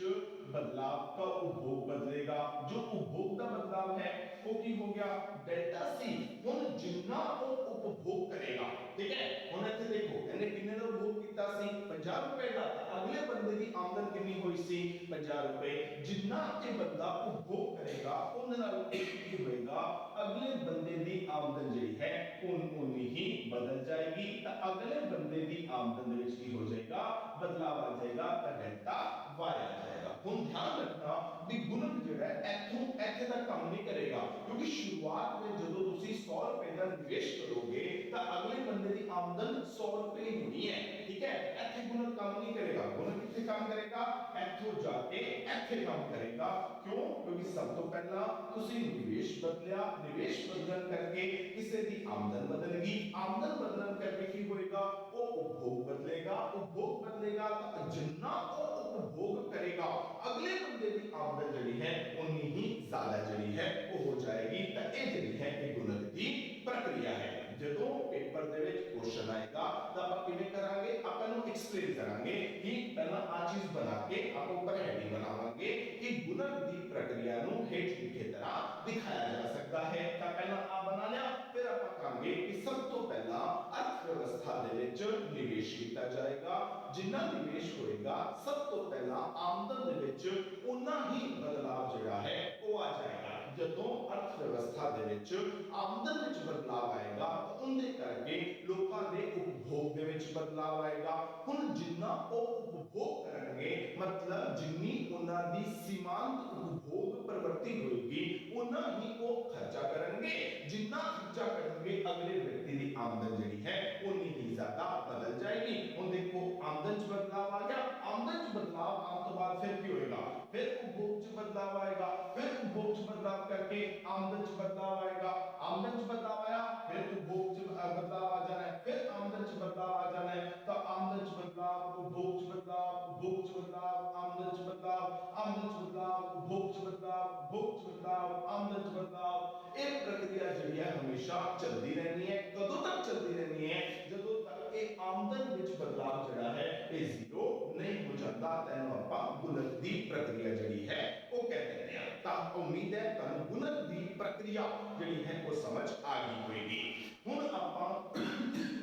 [SPEAKER 1] बदलाव का उपभोग बदलेगा। जो उपभोग का बदलाव है वो की हो गया डेल्टा सी। हुन जितना वो उपभोग करेगा, ठीक है, हुन इथे देखो इन्हें कितने का उपभोग किया सी 50 रुपए का, अगले बंदे की आमदन कितनी हुई सी 50 रुपए। जितना ये बंदा उपभोग करेगा उन नाल की होएगा अगले बंदे की आमदन जी है उन्नी ही बदल जाएगी। तो अगले बंदे की आमदन दे विच की हो जाएगा बदलाव आ जाएगा, तो डेल्टा वाई आ जाएगा। हुन ध्यान रखना भी गुणक ਜਿਹੜਾ ਹੈ ਇੱਥੋਂ ਇੱਥੇ तक ਕੰਮ नहीं करेगा, क्योंकि शुरुआत में ਜਦੋਂ ਤੁਸੀਂ 100 रुपए ਦਾ ਨਿਵੇਸ਼ ਕਰੋਗੇ ਤਾਂ ਅਗਲੇ ਬੰਦੇ ਦੀ ਆਮਦਨ 100 रुपए ही होनी है। ठीक है, ਇੱਥੇ ਗੁਣਕ ਕੰਮ नहीं करेगा। गुणक किथे काम करेगा, ਇੱਥੋਂ ਜਾ ਕੇ ਇੱਥੇ ਕੰਮ करेगा। क्यों, क्योंकि सब तो पहला ਤੁਸੀਂ ਨਿਵੇਸ਼ ਬਦਲਿਆ, ਨਿਵੇਸ਼ ਬਦਲਣ ਕਰਕੇ ਕਿਸੇ ਦੀ ਆਮਦਨ बदल गई, आमदन बदलਣ ਕਰਕੇ ਕੀ ਹੋਏਗਾ, ਉਹ उपभोग बदलेगा, उपभोग बदलेगा ਤਾਂ जिन्ना ਉਹ उपभोग करेगा अगले बंदे की आमदन जड़ी है उन्नी ही ज्यादा जड़ी है वो हो जाएगी। तो ये जड़ी है ये गुणक की प्रक्रिया है। ਜਦੋਂ पेपर ਦੇ ਵਿੱਚ क्वेश्चन आएगा ਤਾਂ ਆਪਾਂ ਕਿਵੇਂ ਕਰਾਂਗੇ, ਆਪਾਂ ਨੂੰ ਐਕਸਪਲੇਨ ਕਰਾਂਗੇ ਕਿ ਪਹਿਲਾਂ ਆ ਚੀਜ਼ ਬਣਾ ਕੇ ਆਪਾਂ ਉੱਪਰ ਹੈਡਿੰਗ ਬਣਾਵਾਂਗੇ ਕਿ ਗੁਣਕ ਦੀ ਪ੍ਰਕਿਰਿਆ ਨੂੰ ਹੇਠ ਲਿਖੇ ਤਰ੍ਹਾਂ ਦਿਖਾਇਆ ਜਾ ਸਕਦਾ ਹੈ। ਤਾਂ ਪਹਿਲਾਂ ਆ ਬਣਾ ਲਿਆ, ਫਿਰ ਆਪਾਂ ਕਹਾਂਗੇ ਕਿ ਸਭ ਤੋਂ ਪਹਿਲਾਂ ਅਰਥ ਵਿਵਸਥਾ ਦੇ ਵਿੱਚ ਨਿਵੇਸ਼ ਕੀਤਾ ਜਾਏਗਾ। ਜਿੰਨਾ ਨਿਵੇਸ਼ ਹੋਏਗਾ ਸਭ ਤੋਂ ਪਹਿਲਾਂ ਆਮਦਨ ਦੇ ਵਿੱਚ ਉਨਾ ਹੀ ਬਦਲਾਵ ਜਿਹੜਾ ਹੈ ਉਹ ਆ ਜਾਏਗਾ। ਜਦੋਂ ਅਰਥ ਵਿਵਸਥਾ ਦੇ ਵਿੱਚ ਆਮਦਨ ਵਿੱਚ ਬਦਲਾਅ ਆਏਗਾ ਤਾਂ ਉਹਦੇ ਕਰਕੇ ਲੋਕਾਂ ਦੇ ਉਪਭੋਗ ਦੇ ਵਿੱਚ ਬਦਲਾਅ ਆਏਗਾ। ਹੁਣ ਜਿੰਨਾ ਉਹ ਉਪਭੋਗ ਕਰਨਗੇ ਮਤਲਬ ਜਿੰਨੀ ਉਹਨਾਂ ਦੀ ਸੀਮਾਂਤ ਉਪਭੋਗ ਪ੍ਰਵਰਤੀ ਹੋਏਗੀ ਉਨਾ ਹੀ ਉਹ ਖਰਚਾ ਕਰਨਗੇ। ਜਿੰਨਾ ਖਰਚਾ ਕਰਨਗੇ ਅਗਲੇ ਵਿਅਕਤੀ ਦੀ ਆਮਦਨ ਜਿਹੜੀ ਹੈ ਉਨੀ ਹੀ ਜ਼ਿਆਦਾ ਬਦਲ ਜਾਏਗੀ। ਹੁਣ ਦੇਖੋ ਆਮਦਨ 'ਚ ਬਦਲਾਅ ਆ ਗਿਆ, ਆਮਦਨ 'ਚ ਬਦਲਾਅ ਆਉਣ ਤੋਂ ਬਾਅਦ ਫਿਰ ਕੀ ਹੋਏਗਾ, ਫਿਰ ਉਪਭੋਗ 'ਚ ਬਦਲਾਅ ਆਏਗਾ, ਫਿਰ ਉਪਭੋग 'ਚ ਬਦਲਾਅ ਕਰਕੇ ਆਮਦਨ 'ਚ ਬਦਲਾਅ ਆਏਗਾ, ਆਮਦਨ 'ਚ ਬਦਲਾਅ ਆਇਆ ਫਿਰ उपभोग बदलाव आ जाना है, फिर आमदन च बदलाव आ जाना है, तो आमदन च बदलाव, उपभोग च बदलाव, उपभोग च बदलाव, आमदन च बदलाव, आमदन च बदलाव, उपभोग च बदलाव, उपभोग च बदलाव, आमदन च बदलाव। एक प्रक्रिया जी है हमेशा चलती रहनी है। कदों तक चलती रहनी है, जदों तक ये आमदन विच बदलाव जड़ा है ये जीरो नहीं हो जाता, तैनूं आपां गुणक दी प्रक्रिया जड़ी है वो कह देते हैं। तो उम्मीद है तुहानूं गुणक दी प्रक्रिया जड़ी है वो समझ आ गई होगी। ਹੁਣ ਆਪਾਂ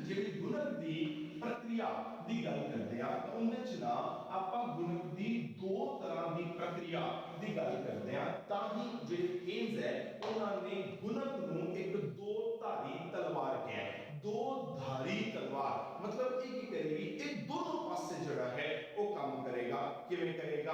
[SPEAKER 1] ਜਿਹੜੀ ਗੁਣਕ ਦੀ ਪ੍ਰਕਿਰਿਆ ਦੀ ਗੱਲ ਕਰਦੇ ਆ ਤਾਂ ਉਹਦੇ ਚ ਨਾ ਆਪਾਂ ਗੁਣਕ ਦੀ ਦੋ ਤਰ੍ਹਾਂ ਦੀ ਪ੍ਰਕਿਰਿਆ ਦੀ ਗੱਲ ਕਰਦੇ ਆ। ਤਾਂ ਹੀ ਜਿਹੜੇ ਕੇਨਜ਼ ਹੈ ਉਹਨਾਂ ਨੇ ਗੁਣਕ ਨੂੰ ਇੱਕ ਦੋ ਧਾਰੀ ਤਲਵਾਰ ਕਿਹਾ ਹੈ। ਦੋ ਧਾਰੀ ਤਲਵਾਰ ਮਤਲਬ ਇਹ ਕੀ ਕਰੇਗੀ, ਇਹ ਦੋਨੋਂ ਪਾਸੇ ਜਿਹੜਾ ਹੈ ਉਹ ਕੰਮ ਕਰੇਗਾ। ਕਿਵੇਂ ਕਰੇਗਾ,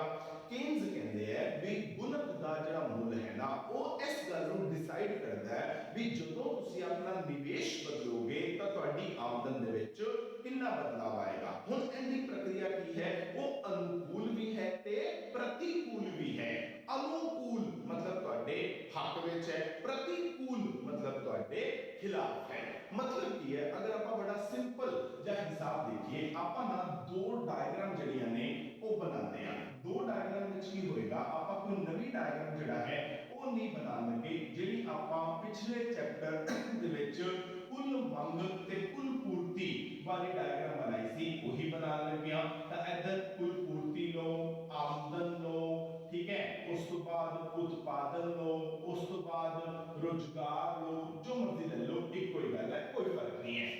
[SPEAKER 1] ਕੇਨਜ਼ ਕਹਿੰਦੇ ਆ ਵੀ ਗੁਣਕ ਦਾ ਜਿਹੜਾ ਮੁੱਲ ਹੈ ਨਾ ਉਹ ਇਸ ਗੱਲ ਨੂੰ ਡਿਸਾਈਡ ਕਰਦਾ ਹੈ ਵੀ ਜਦੋਂ ਤੁਸੀਂ ਆਪਣਾ ਨਿਵੇਸ਼ ਬਦਲੋਗੇ ਤਾਂ ਤੁਹਾਡੀ ਆਮਦਨ ਦੇ ਵਿੱਚ ਕਿੰਨਾ ਬਦਲਾਅ ਆਏਗਾ। ਹੁਣ ਇਹਦੀ ਪ੍ਰਕਿਰਿਆ ਕੀ ਹੈ, ਉਹ ਅਨੁਕੂਲ ਵੀ ਹੈ ਤੇ ਪ੍ਰਤੀਕੂਲ ਵੀ ਹੈ। ਅਨੁਕੂਲ ਮਤਲਬ ਤੁਹਾਡੇ ਹੱਕ ਵਿੱਚ ਹੈ, ਪ੍ਰਤੀਕੂਲ ਮਤਲਬ ਤੁਹਾਡੇ ਖਿਲਾਫ ਹੈ। मतलब की है, अगर आप बड़ा सिंपल जा हिसाब देखिए, आप ना दो डायग्राम जड़ियां ने वो बनाते हैं। दो डायग्राम विच की होएगा, आप कोई नवी डायग्राम जड़ा है वो नहीं बना लगे जिहड़ी आप पिछले चैप्टर दे विच कुल मंग ते कुल पूर्ति वाली डायग्राम बनाई सी वही बना लगे हां। तो इधर कुल पूर्ति लो, आमदन लो, ठीक है, उस तो बाद उत्पादन लो, उस तो बाद रोजगार लो, जो मर्जी ले लो, एक कोई गल है, कोई फर्क नहीं है।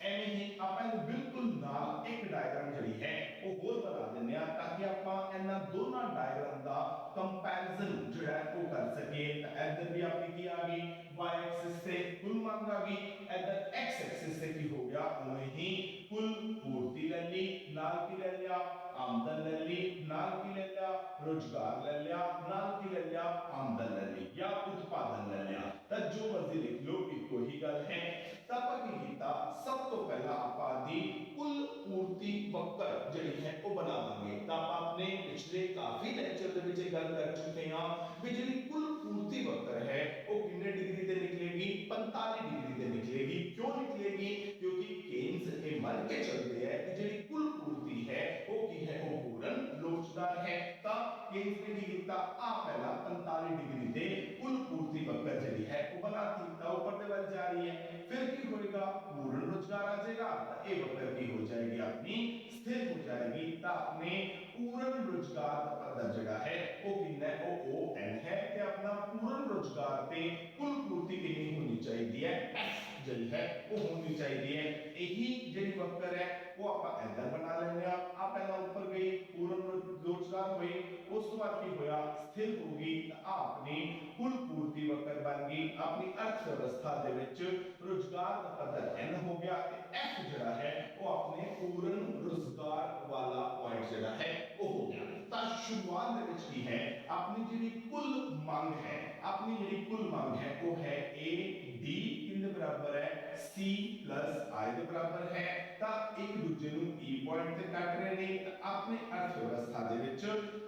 [SPEAKER 1] एवें ही ਆਪਾਂ ਨੂੰ ਬਿਲਕੁਲ ਨਾਲ ਇੱਕ ਡਾਇਗਰਾਮ ਜਿਹੜੀ ਹੈ ਉਹ ਹੋਰ ਬਣਾ ਦਿੰਦੇ ਆ ਤਾਂ ਕਿ ਆਪਾਂ ਇਹਨਾਂ ਦੋਨਾਂ ਡਾਇਗਰਾਮ ਦਾ ਕੰਪੈਰੀਜ਼ਨ ਜਿਹੜਾ ਉਹ ਕਰ ਸਕੀਏ। ਤਾਂ ਇੱਧਰ ਵੀ ਆਪਣੀ ਕੀ ਆ ਗਈ, y ਐਕਸਿਸ ਤੇ ਕੁੱਲ ਮੰਗ ਆ ਗਈ, ਇੱਧਰ x ਐਕਸਿਸ ਤੇ ਕੀ ਹੋ ਗਿਆ, ਉਵੇਂ ਹੀ ਕੁੱਲ ਪੂਰਤੀ ਲੈ ਲਈ, ਨਾਲ ਕੀ ਲੈ ਲਿਆ, ਆਮਦਨ ਲੈ ਲਈ, ਨਾਲ ਕੀ ਲੈ ਲਿਆ, ਰੋਜ਼ਗਾਰ ਲੈ ਲਿਆ, ਨਾਲ ਕੀ ਲੈ ਲਿਆ, ਆਮਦਨ ਲੈ ਲਈ ਜਾਂ ਉਤਪਾਦਨ ਲੈ ਲਿਆ। ਤਾਂ ਜੋ ਮਰਜ਼ੀ ਲਿਖ ਲਓ ਇੱਕੋ ਹੀ ਗੱਲ ਹੈ। ਤਾਂ ਆਪਾਂ ਕੀ ਕੀਤਾ, ਸਭ ਤੋਂ ਪਹਿਲਾਂ ਆਪਾਂ ਦੀ ਕੁੱਲ ਪੂਰਤੀ ਵਕਰ ਜਿਹੜੀ ਹੈ ਉਹ ਬਣਾਵਾਂਗੇ। ਤਾਂ ਆਪਾਂ ਆਪਣੇ ਪਿਛਲੇ ਕਾਫੀ ਲੈਕਚਰ ਦੇ ਵਿੱਚ ਇਹ ਗੱਲ ਕਰ ਚੁੱਕੇ ਹਾਂ ਵੀ ਜਿਹੜੀ ਕੁੱਲ ਪੂਰਤੀ ਵਕਰ ਹੈ ਉਹ ਕਿੰਨੇ ਡਿਗਰੀ ਤੇ ਨਿਕਲੇਗੀ, 45 डिग्री ਤੇ ਨਿਕਲੇਗੀ। क्यों निकलेगी, क्योंकि केन्स ये मान के चलते हैं कि ਜਿਹੜੀ ਕੁੱਲ ਪੂਰਤੀ ਹੈ ਉਹ ਕੀ ਹੈ, ਉਹ ਪੂਰਨ ਲੋਚਦਾਰ ਹੈ। ਤਾਂ केन्स ने ਕੀ ਕੀਤਾ, ਆ ਪਹਿਲਾਂ 45 डिग्री ਤੇ ਕੁੱਲ ਪੂਰਤੀ ਵਕਰ ਜਿਹੜੀ ਹੈ ਉਹ ਬਣਾਤੀ, ਤਾਂ ਉੱਪਰ ਦੇ ਵੱਲ ਜਾ ਰਹੀ ਹੈ। फिर की होएगा, पूर्ण रोजगार आ जाएगा, तो ये वक्र की हो जाएगी अपनी स्थिर हो जाएगी। तो अपने पूर्ण रोजगार का पद जड़ा है वो कितना है, वो ON है कि अपना पूर्ण रोजगार पे कुल पूर्ति कितनी होनी चाहिए है, F जड़ी है वो होनी चाहिए। यही जड़ी वक्र है वो आप इधर बना लेने आ पहला ऊपर गई पूर्ण रोजगार हुई, उस तो बाद की होया स्थिर होगी, आपने कुल पूर्ति वक्र बन गई। अपनी अर्थव्यवस्था दे विच रोजगार का पद N हो गया, F जड़ा है वो अपने पूर्ण रोजगार वाला पॉइंट जड़ा है वो हो गया। ता शुरुआत दे विच की है अपनी ਜਿਹੜੀ कुल मांग है, अपनी ਜਿਹੜੀ कुल मांग है वो है A D किंदे बराबर है C plus I ਦੇ ਬਰਾबर है। ਤਾਂ ਇੱਕ ਦੂਜੇ ਨੂੰ E ਪੁਆਇੰਟ ਤੇ ਕੱਟ ਰਹੇ ਨੇ। ਤਾਂ ਆਪਣੇ ਅਰਥਵਿਵਸਥਾ ਦੇ ਵਿੱਚ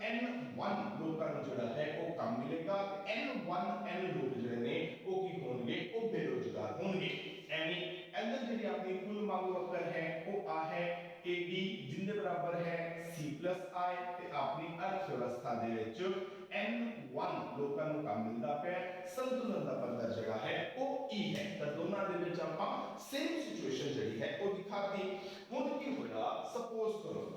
[SPEAKER 1] N1 ਲੋਕਾਂ ਨੂੰ ਜਿਹੜਾ ਹੈ ਉਹ ਕੰਮ ਮਿਲੇਗਾ ਤੇ N1 N ਲੋਕ ਜਿਹੜੇ ਨੇ ਉਹ ਕੀ ਹੋਣਗੇ, ਉਹ ਬੇਰੋਜ਼ਗਾਰ ਹੋਣਗੇ। ਐਵੇਂ ਇੱਧਰ ਜਿਹੜੀ ਆਪਣੀ ਕੁੱਲ ਮੰਗ ਵਕਰ ਹੈ ਉਹ ਆ ਹੈ AD ਜਿੰਦੇ ਬਰਾਬਰ ਹੈ C plus I ਤੇ ਆਪਣੀ ਅਰਥਵਿਵਸਥਾ ਦੇ ਵਿੱਚ N1 ਲੋਕਾਂ ਨੂੰ ਕੰਮ ਮਿਲਦਾ ਪਿਆ। ਸੰਤੁਲਨ ਦਾ ਪੱਧਰ ਜਿਹੜਾ ਹੈ ਉਹ E ਹੈ। ਤਾਂ ਦੋਨਾਂ ਦੇ ਵਿੱਚ ਆਪਾਂ ਸੇਮ ਸਿਚੁਏਸ਼ਨ ਜਿਹੜੀ ਹੈ ਉਹ ਦਿਖਾਤੀ। ਹੁਣ ਕੀ ਹੋਇਆ, ਸਪੋਜ਼ ਕਰੋ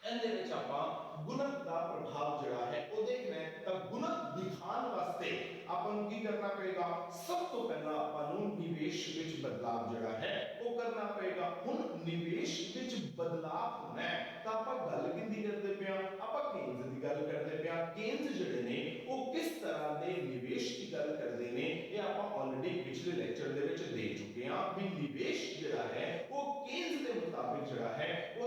[SPEAKER 1] ਇਹਦੇ ਵਿੱਚ ਆਪਾਂ ਗੁਣਕ ਦਾ ਪ੍ਰਭਾਵ ਜਿਹੜਾ ਹੈ ਉਹ ਦੇਖਣਾ ਹੈ। ਤਾਂ ਗੁਣਕ ਦਿਖਾਉਣ ਵਾਸਤੇ ਆਪਾਂ ਨੂੰ ਕੀ ਕਰਨਾ ਪਏਗਾ, ਸਭ ਤੋਂ ਪਹਿਲਾਂ ਆਪਾਂ ਨੂੰ ਨਿਵੇਸ਼ ਵਿੱਚ ਬਦਲਾਅ ਜਿਹੜਾ ਹੈ ਉਹ ਕਰਨਾ ਪਏਗਾ। ਹੁਣ ਨਿਵੇਸ਼ ਵਿੱਚ ਬਦਲਾਅ ਹੋਣਾ ਹੈ ਤਾਂ ਆਪਾਂ ਗੱਲ ਕਿੰਦੀ ਕਰਦੇ ਪਿਆ, ਆਪਾਂ ਕੇਨਜ਼ ਦੀ ਗੱਲ ਕਰਦੇ ਪਿਆ। ਕੇਨਜ਼ ਜਿਹੜੇ ਨੇ ਉਹ ਕਿਸ ਤਰ੍ਹਾਂ ਦੇ ਨਿਵੇਸ਼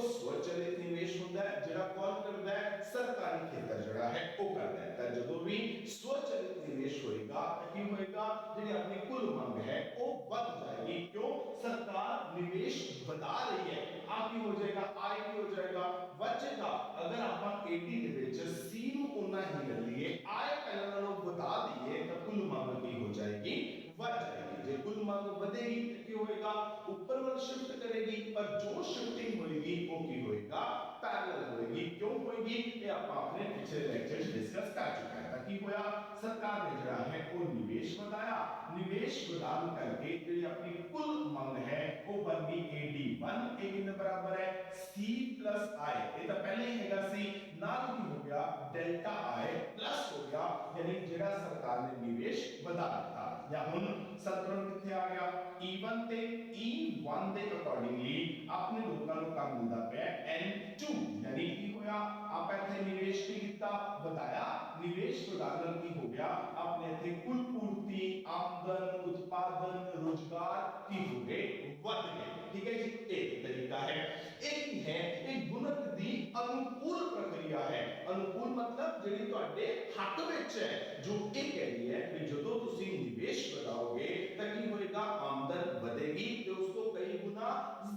[SPEAKER 1] ਉਹ ਸਵਚਲਿਤ ਨਿਵੇਸ਼ ਹੁੰਦਾ ਹੈ, ਜਿਹੜਾ ਕੌਣ ਕਰਦਾ ਹੈ? ਸਰਕਾਰੀ ਖੇਤਰ ਜਿਹੜਾ ਹੈ ਉਹ ਕਰਦਾ ਹੈ। ਤਾਂ ਜਦੋਂ ਵੀ ਸਵਚਲਿਤ ਨਿਵੇਸ਼ ਹੋਏਗਾ ਤਾਂ ਕੀ ਹੋਏਗਾ? ਜਿਹੜੀ ਆਪਣੀ ਕੁੱਲ ਮੰਗ ਹੈ ਉਹ ਵੱਧ ਜਾਏਗੀ। ਕਿਉਂ? ਸਰਕਾਰ ਨਿਵੇਸ਼ ਵਧਾ ਰਹੀ ਹੈ। ਆ ਕੀ ਹੋ ਜਾਏਗਾ? ਆय ਕੀ ਹੋ ਜਾਏਗਾ? ਵੱਧੇਗਾ। ਅਗਰ ਆਪਾਂ 80 ਦੇ ਵਿੱਚ C ਨੂੰ ਉਨਾ ਹੀ ਲੈ ਲਈਏ, ਆय ਪਹਿਲਾਂ ਨਾਲੋਂ ਵਧਾ ਦਈਏ ਤਾਂ ਕੁੱਲ ਮੰਗ ਕੀ ਹੋ ਜਾਏਗੀ? ਵੱਧ ਜਾਏਗੀ। ਜੇ ਕੁੱਲ ਮੰਗ ਵਧੇਗੀ ਤਾਂ ਕੀ ਹੋਏਗਾ? ਉੱਪਰ ਵੱਲ ਸ਼ਿਫਟ ਕਰੇਗੀ, ਪਰ ਜੋ ਸ਼ਿਫਟਿੰਗ ਹੋਏਗੀ ਉਹ ਕੀ ਹੋਏਗਾ? ਪੈਰਲਲ ਹੋਏਗੀ। ਕਿਉਂ ਹੋਏਗੀ? ਇਹ ਆਪਾਂ ਆਪਣੇ ਪਿਛਲੇ ਲੈਕਚਰ 'ਚ ਡਿਸਕਸ ਕਰ ਚੁੱਕੇ ਹਾਂ। ਤਾਂ ਕੀ ਹੋਇਆ? ਸਰਕਾਰ ਨੇ ਜਿਹੜਾ ਹੈ ਉਹ ਨਿਵੇਸ਼ ਵਧਾਇਆ। ਨਿਵੇਸ਼ ਵਧਾਉਣ ਕਰਕੇ ਜਿਹੜੀ ਆਪਣੀ ਕੁੱਲ ਮੰਗ ਹੈ ਉਹ ਬਣ ਗਈ AD1। ਇਹ ਕਿੰਨੇ ਬਰਾਬਰ ਹੈ? C plus I। ਇਹ ਤਾਂ ਪਹਿਲੇ ਹੀ ਹੈਗਾ ਸੀ, ਨਾਲ ਕੀ ਹੋ ਗਿਆ? ਡੈਲਟਾ I ਪਲੱਸ ਹੋ ਗਿਆ, ਯਾਨੀ ਜਿਹੜਾ ਸਰਕਾਰ ਨੇ ਨਿਵੇਸ਼ ਵਧਾ ਦਿੱਤਾ। ਜਾਂ ਹੁਣ ਸੰਤੁਲਨ ਕਿੱਥੇ ਆ ਗਿਆ? E1 ਤੇ E1 ਦੇ ਅਕੋਰਡਿੰਗਲੀ ਆਪਣੇ ਲੋਕਾਂ ਨੂੰ ਕੰਮ ਮਿਲਦਾ ਪਿਆ N2। ਯਾਨੀ ਕੀ ਹੋਇਆ? ਆਪਾਂ ਇੱਥੇ ਨਿਵੇਸ਼ ਕੀ ਕੀਤਾ? ਵਧਾਇਆ। ਨਿਵੇਸ਼ ਵਧਾਉਣ ਨਾਲ ਕੀ ਹੋ ਗਿਆ? ਆਪਣੇ ਇੱਥੇ ਕੁੱਲ ਪੂਰਤੀ, ਆਮਦਨ, ਉਤਪਾਦਨ, ਰੋਜ਼ਗਾਰ ਕੀ ਹੋ ਗਏ? ਵੱਧ ਗਏ। ਠੀਕ ਹੈ ਜੀ, ਇਹ ਤਰੀਕਾ ਹੈ। ਇਹ ਹੈ ਇਹ ਗੁਣਕ ਦੀ ਅਨੁਕੂਲ ਪ੍ਰਕਿਰਿਆ ਹੈ। ਅਨੁਕੂਲ ਮਤਲਬ ਜਿਹੜੀ ਤੁਹਾਡੇ ਹੱਕ ਵਿੱਚ ਹੈ, ਜੋ ਇਹ ਕਹਿੰਦੀ ਹੈ ਕਿ ਜਦੋਂ ਤੁਸੀਂ ਨਿਵੇਸ਼ ਵਧਾਓਗੇ ਤਾਂ ਕੀ ਹੋਏਗਾ? ਆਮਦਨ ਵਧੇਗੀ ਤੇ ਉਸ ਤੋਂ ਕਈ ਗੁਣਾ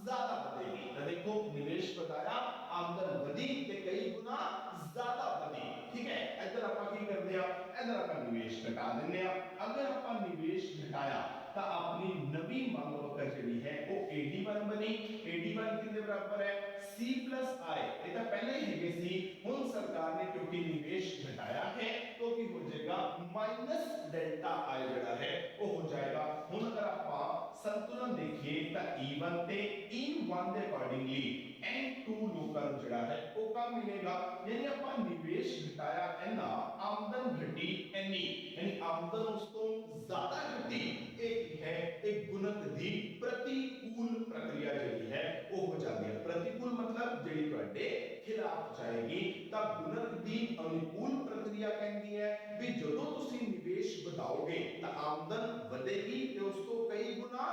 [SPEAKER 1] ਜ਼ਿਆਦਾ ਵਧੇਗੀ। ਤਾਂ ਦੇਖੋ, ਨਿਵੇਸ਼ ਵਧਾਇਆ, ਆਮਦਨ ਵਧੀ ਤੇ ਕਈ ਗੁਣਾ ਜ਼ਿਆਦਾ ਵਧੀ। ਠੀਕ ਹੈ, ਇੱਧਰ ਆਪਾਂ ਕੀ ਕਰਦੇ ਆ? ਇੱਧਰ ਆਪਾਂ ਨਿਵੇਸ਼ ਘਟਾ ਦਿੰਦੇ ਆ। ਅਗਰ ਆਪਾਂ ਨਿਵੇਸ਼ ਘਟਾਇਆ ਤਾਂ ਆਪਣੀ ਨਵੀਂ ਮੰਗ ਵਕਰ ਜਿਹੜੀ ਹੈ ਉਹ AD1 ਬਣੀ। AD1 ਕਿੰਨੇ ਬਰਾਬਰ ਹੈ? C plus I। ਇਹ ਤਾਂ ਪਹਿਲੇ ਹੀ ਹੈਗੇ ਸੀ। ਹੁਣ ਸਰਕਾਰ ਨੇ ਕਿਉਂਕਿ ਨਿਵੇਸ਼ ਘਟਾਇਆ ਹੈ तो ਕੀ ਹੋ ਜਾਏਗਾ? ਮਾਈਨਸ ਡੈਲਟਾ I ਜਿਹੜਾ ਹੈ ਉਹ ਹੋ ਜਾਏਗਾ। ਹੁਣ ਅਗਰ ਆਪਾਂ ਸੰਤੁਲਨ ਦੇਖੀਏ ਤਾਂ E1 ਤੇ E1 ਦੇ ਅਕੋਰਡਿੰਗਲੀ N2 ਲੋਕਾਂ ਨੂੰ ਜਿਹੜਾ ਹੈ ਉਹ ਕੰਮ ਮਿਲੇਗਾ। ਯਾਨੀ ਆਪਾਂ ਨਿਵੇਸ਼ ਘਟਾਇਆ ਇੰਨਾ, ਆਮਦਨ ਘਟੀ ਇੰਨੀ, ਯਾਨੀ ਆਮਦਨ ਉਸ ਤੋਂ ਜ਼ਿਆਦਾ ਘਟੀ। ਇਹ ਹੈ ਇੱਕ ਗੁਣਕ ਦੀ ਪ੍ਰਤੀਕੂਲ ਪ੍ਰਕਿਰਿਆ ਜਿਹੜੀ ਹੈ ਉਹ ਹੋ ਜਾਂਦੀ ਹੈ। ਪ੍ਰਤੀਕੂਲ ਮਤਲਬ ਜਿਹੜੀ ਤੁਹਾਡੇ ਖਿਲਾਫ ਜਾਏਗੀ। ਤਾਂ ਗੁਣਕ ਦੀ ਅਨੁਕੂਲ ਪ੍ਰਕਿਰਿਆ ਕਹਿੰਦੀ ਹੈ ਵੀ ਜਦੋਂ ਤੁਸੀਂ ਨਿਵੇਸ਼ ਵਧਾਓਗੇ ਤਾਂ ਆਮਦਨ ਵਧੇਗੀ ਤੇ ਉਸ ਤੋਂ ਕਈ ਗੁਣਾ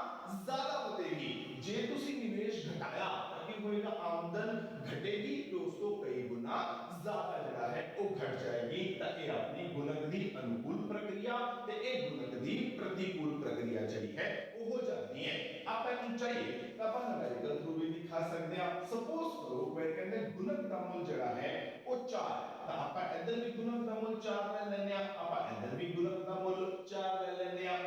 [SPEAKER 1] ਜ਼ਿਆਦਾ ਵਧੇਗੀ। ਜੇ ਤੁਸੀਂ ਨਿਵੇਸ਼ ਘਟਾਇਆ ਤਾਂ ਕੀ ਹੋਏਗਾ? ਆਮਦਨ ਘਟੇਗੀ ਤੇ ਉਸ ਤੋਂ ਕਈ ਗੁਣਾ ਜ਼ਿਆਦਾ ਜਿਹੜਾ ਹੈ ਉਹ ਘਟ ਜਾਏਗੀ। ਤਾਂ ਇਹ ਆਪਣੀ ਗੁਣਕ ਦੀ ਅਨੁਕੂਲ ਪ੍ਰਕਿਰਿਆ ਤੇ ਇਹ ਗੁਣਕ ਦੀ ਪ੍ਰਤੀਕੂਲ ਪ੍ਰਕਿਰਿਆ ਜਿਹੜੀ ਹੈ ਉਹ ਹੋ ਜਾਂਦੀ ਹੈ। ਆਪਾਂ ਨੂੰ ਚਾਹੀਏ ਤਾਂ ਆਪਾਂ ਨੁਮੈਰੀਕਲ ਥਰੂ ਵੀ ਦਿਖਾ ਸਕਦੇ ਹਾਂ। ਸਪੋਜ਼ ਕਰੋ ਵੇ ਕਹਿੰਦੇ ਗੁਣਕ ਦਾ ਮੁੱਲ ਜਿਹੜਾ ਹੈ ਉਹ 4 ਹੈ, ਤਾਂ ਆਪਾਂ ਇੱਧਰ ਵੀ ਗੁਣਕ ਦਾ ਮੁੱਲ 4 ਲੈ ਲੈਂਦੇ ਆ, ਆਪਾਂ ਇੱਧਰ ਵੀ ਗੁਣਕ ਦਾ ਮੁੱਲ 4 ਲੈ ਲੈਂਦੇ ਆ।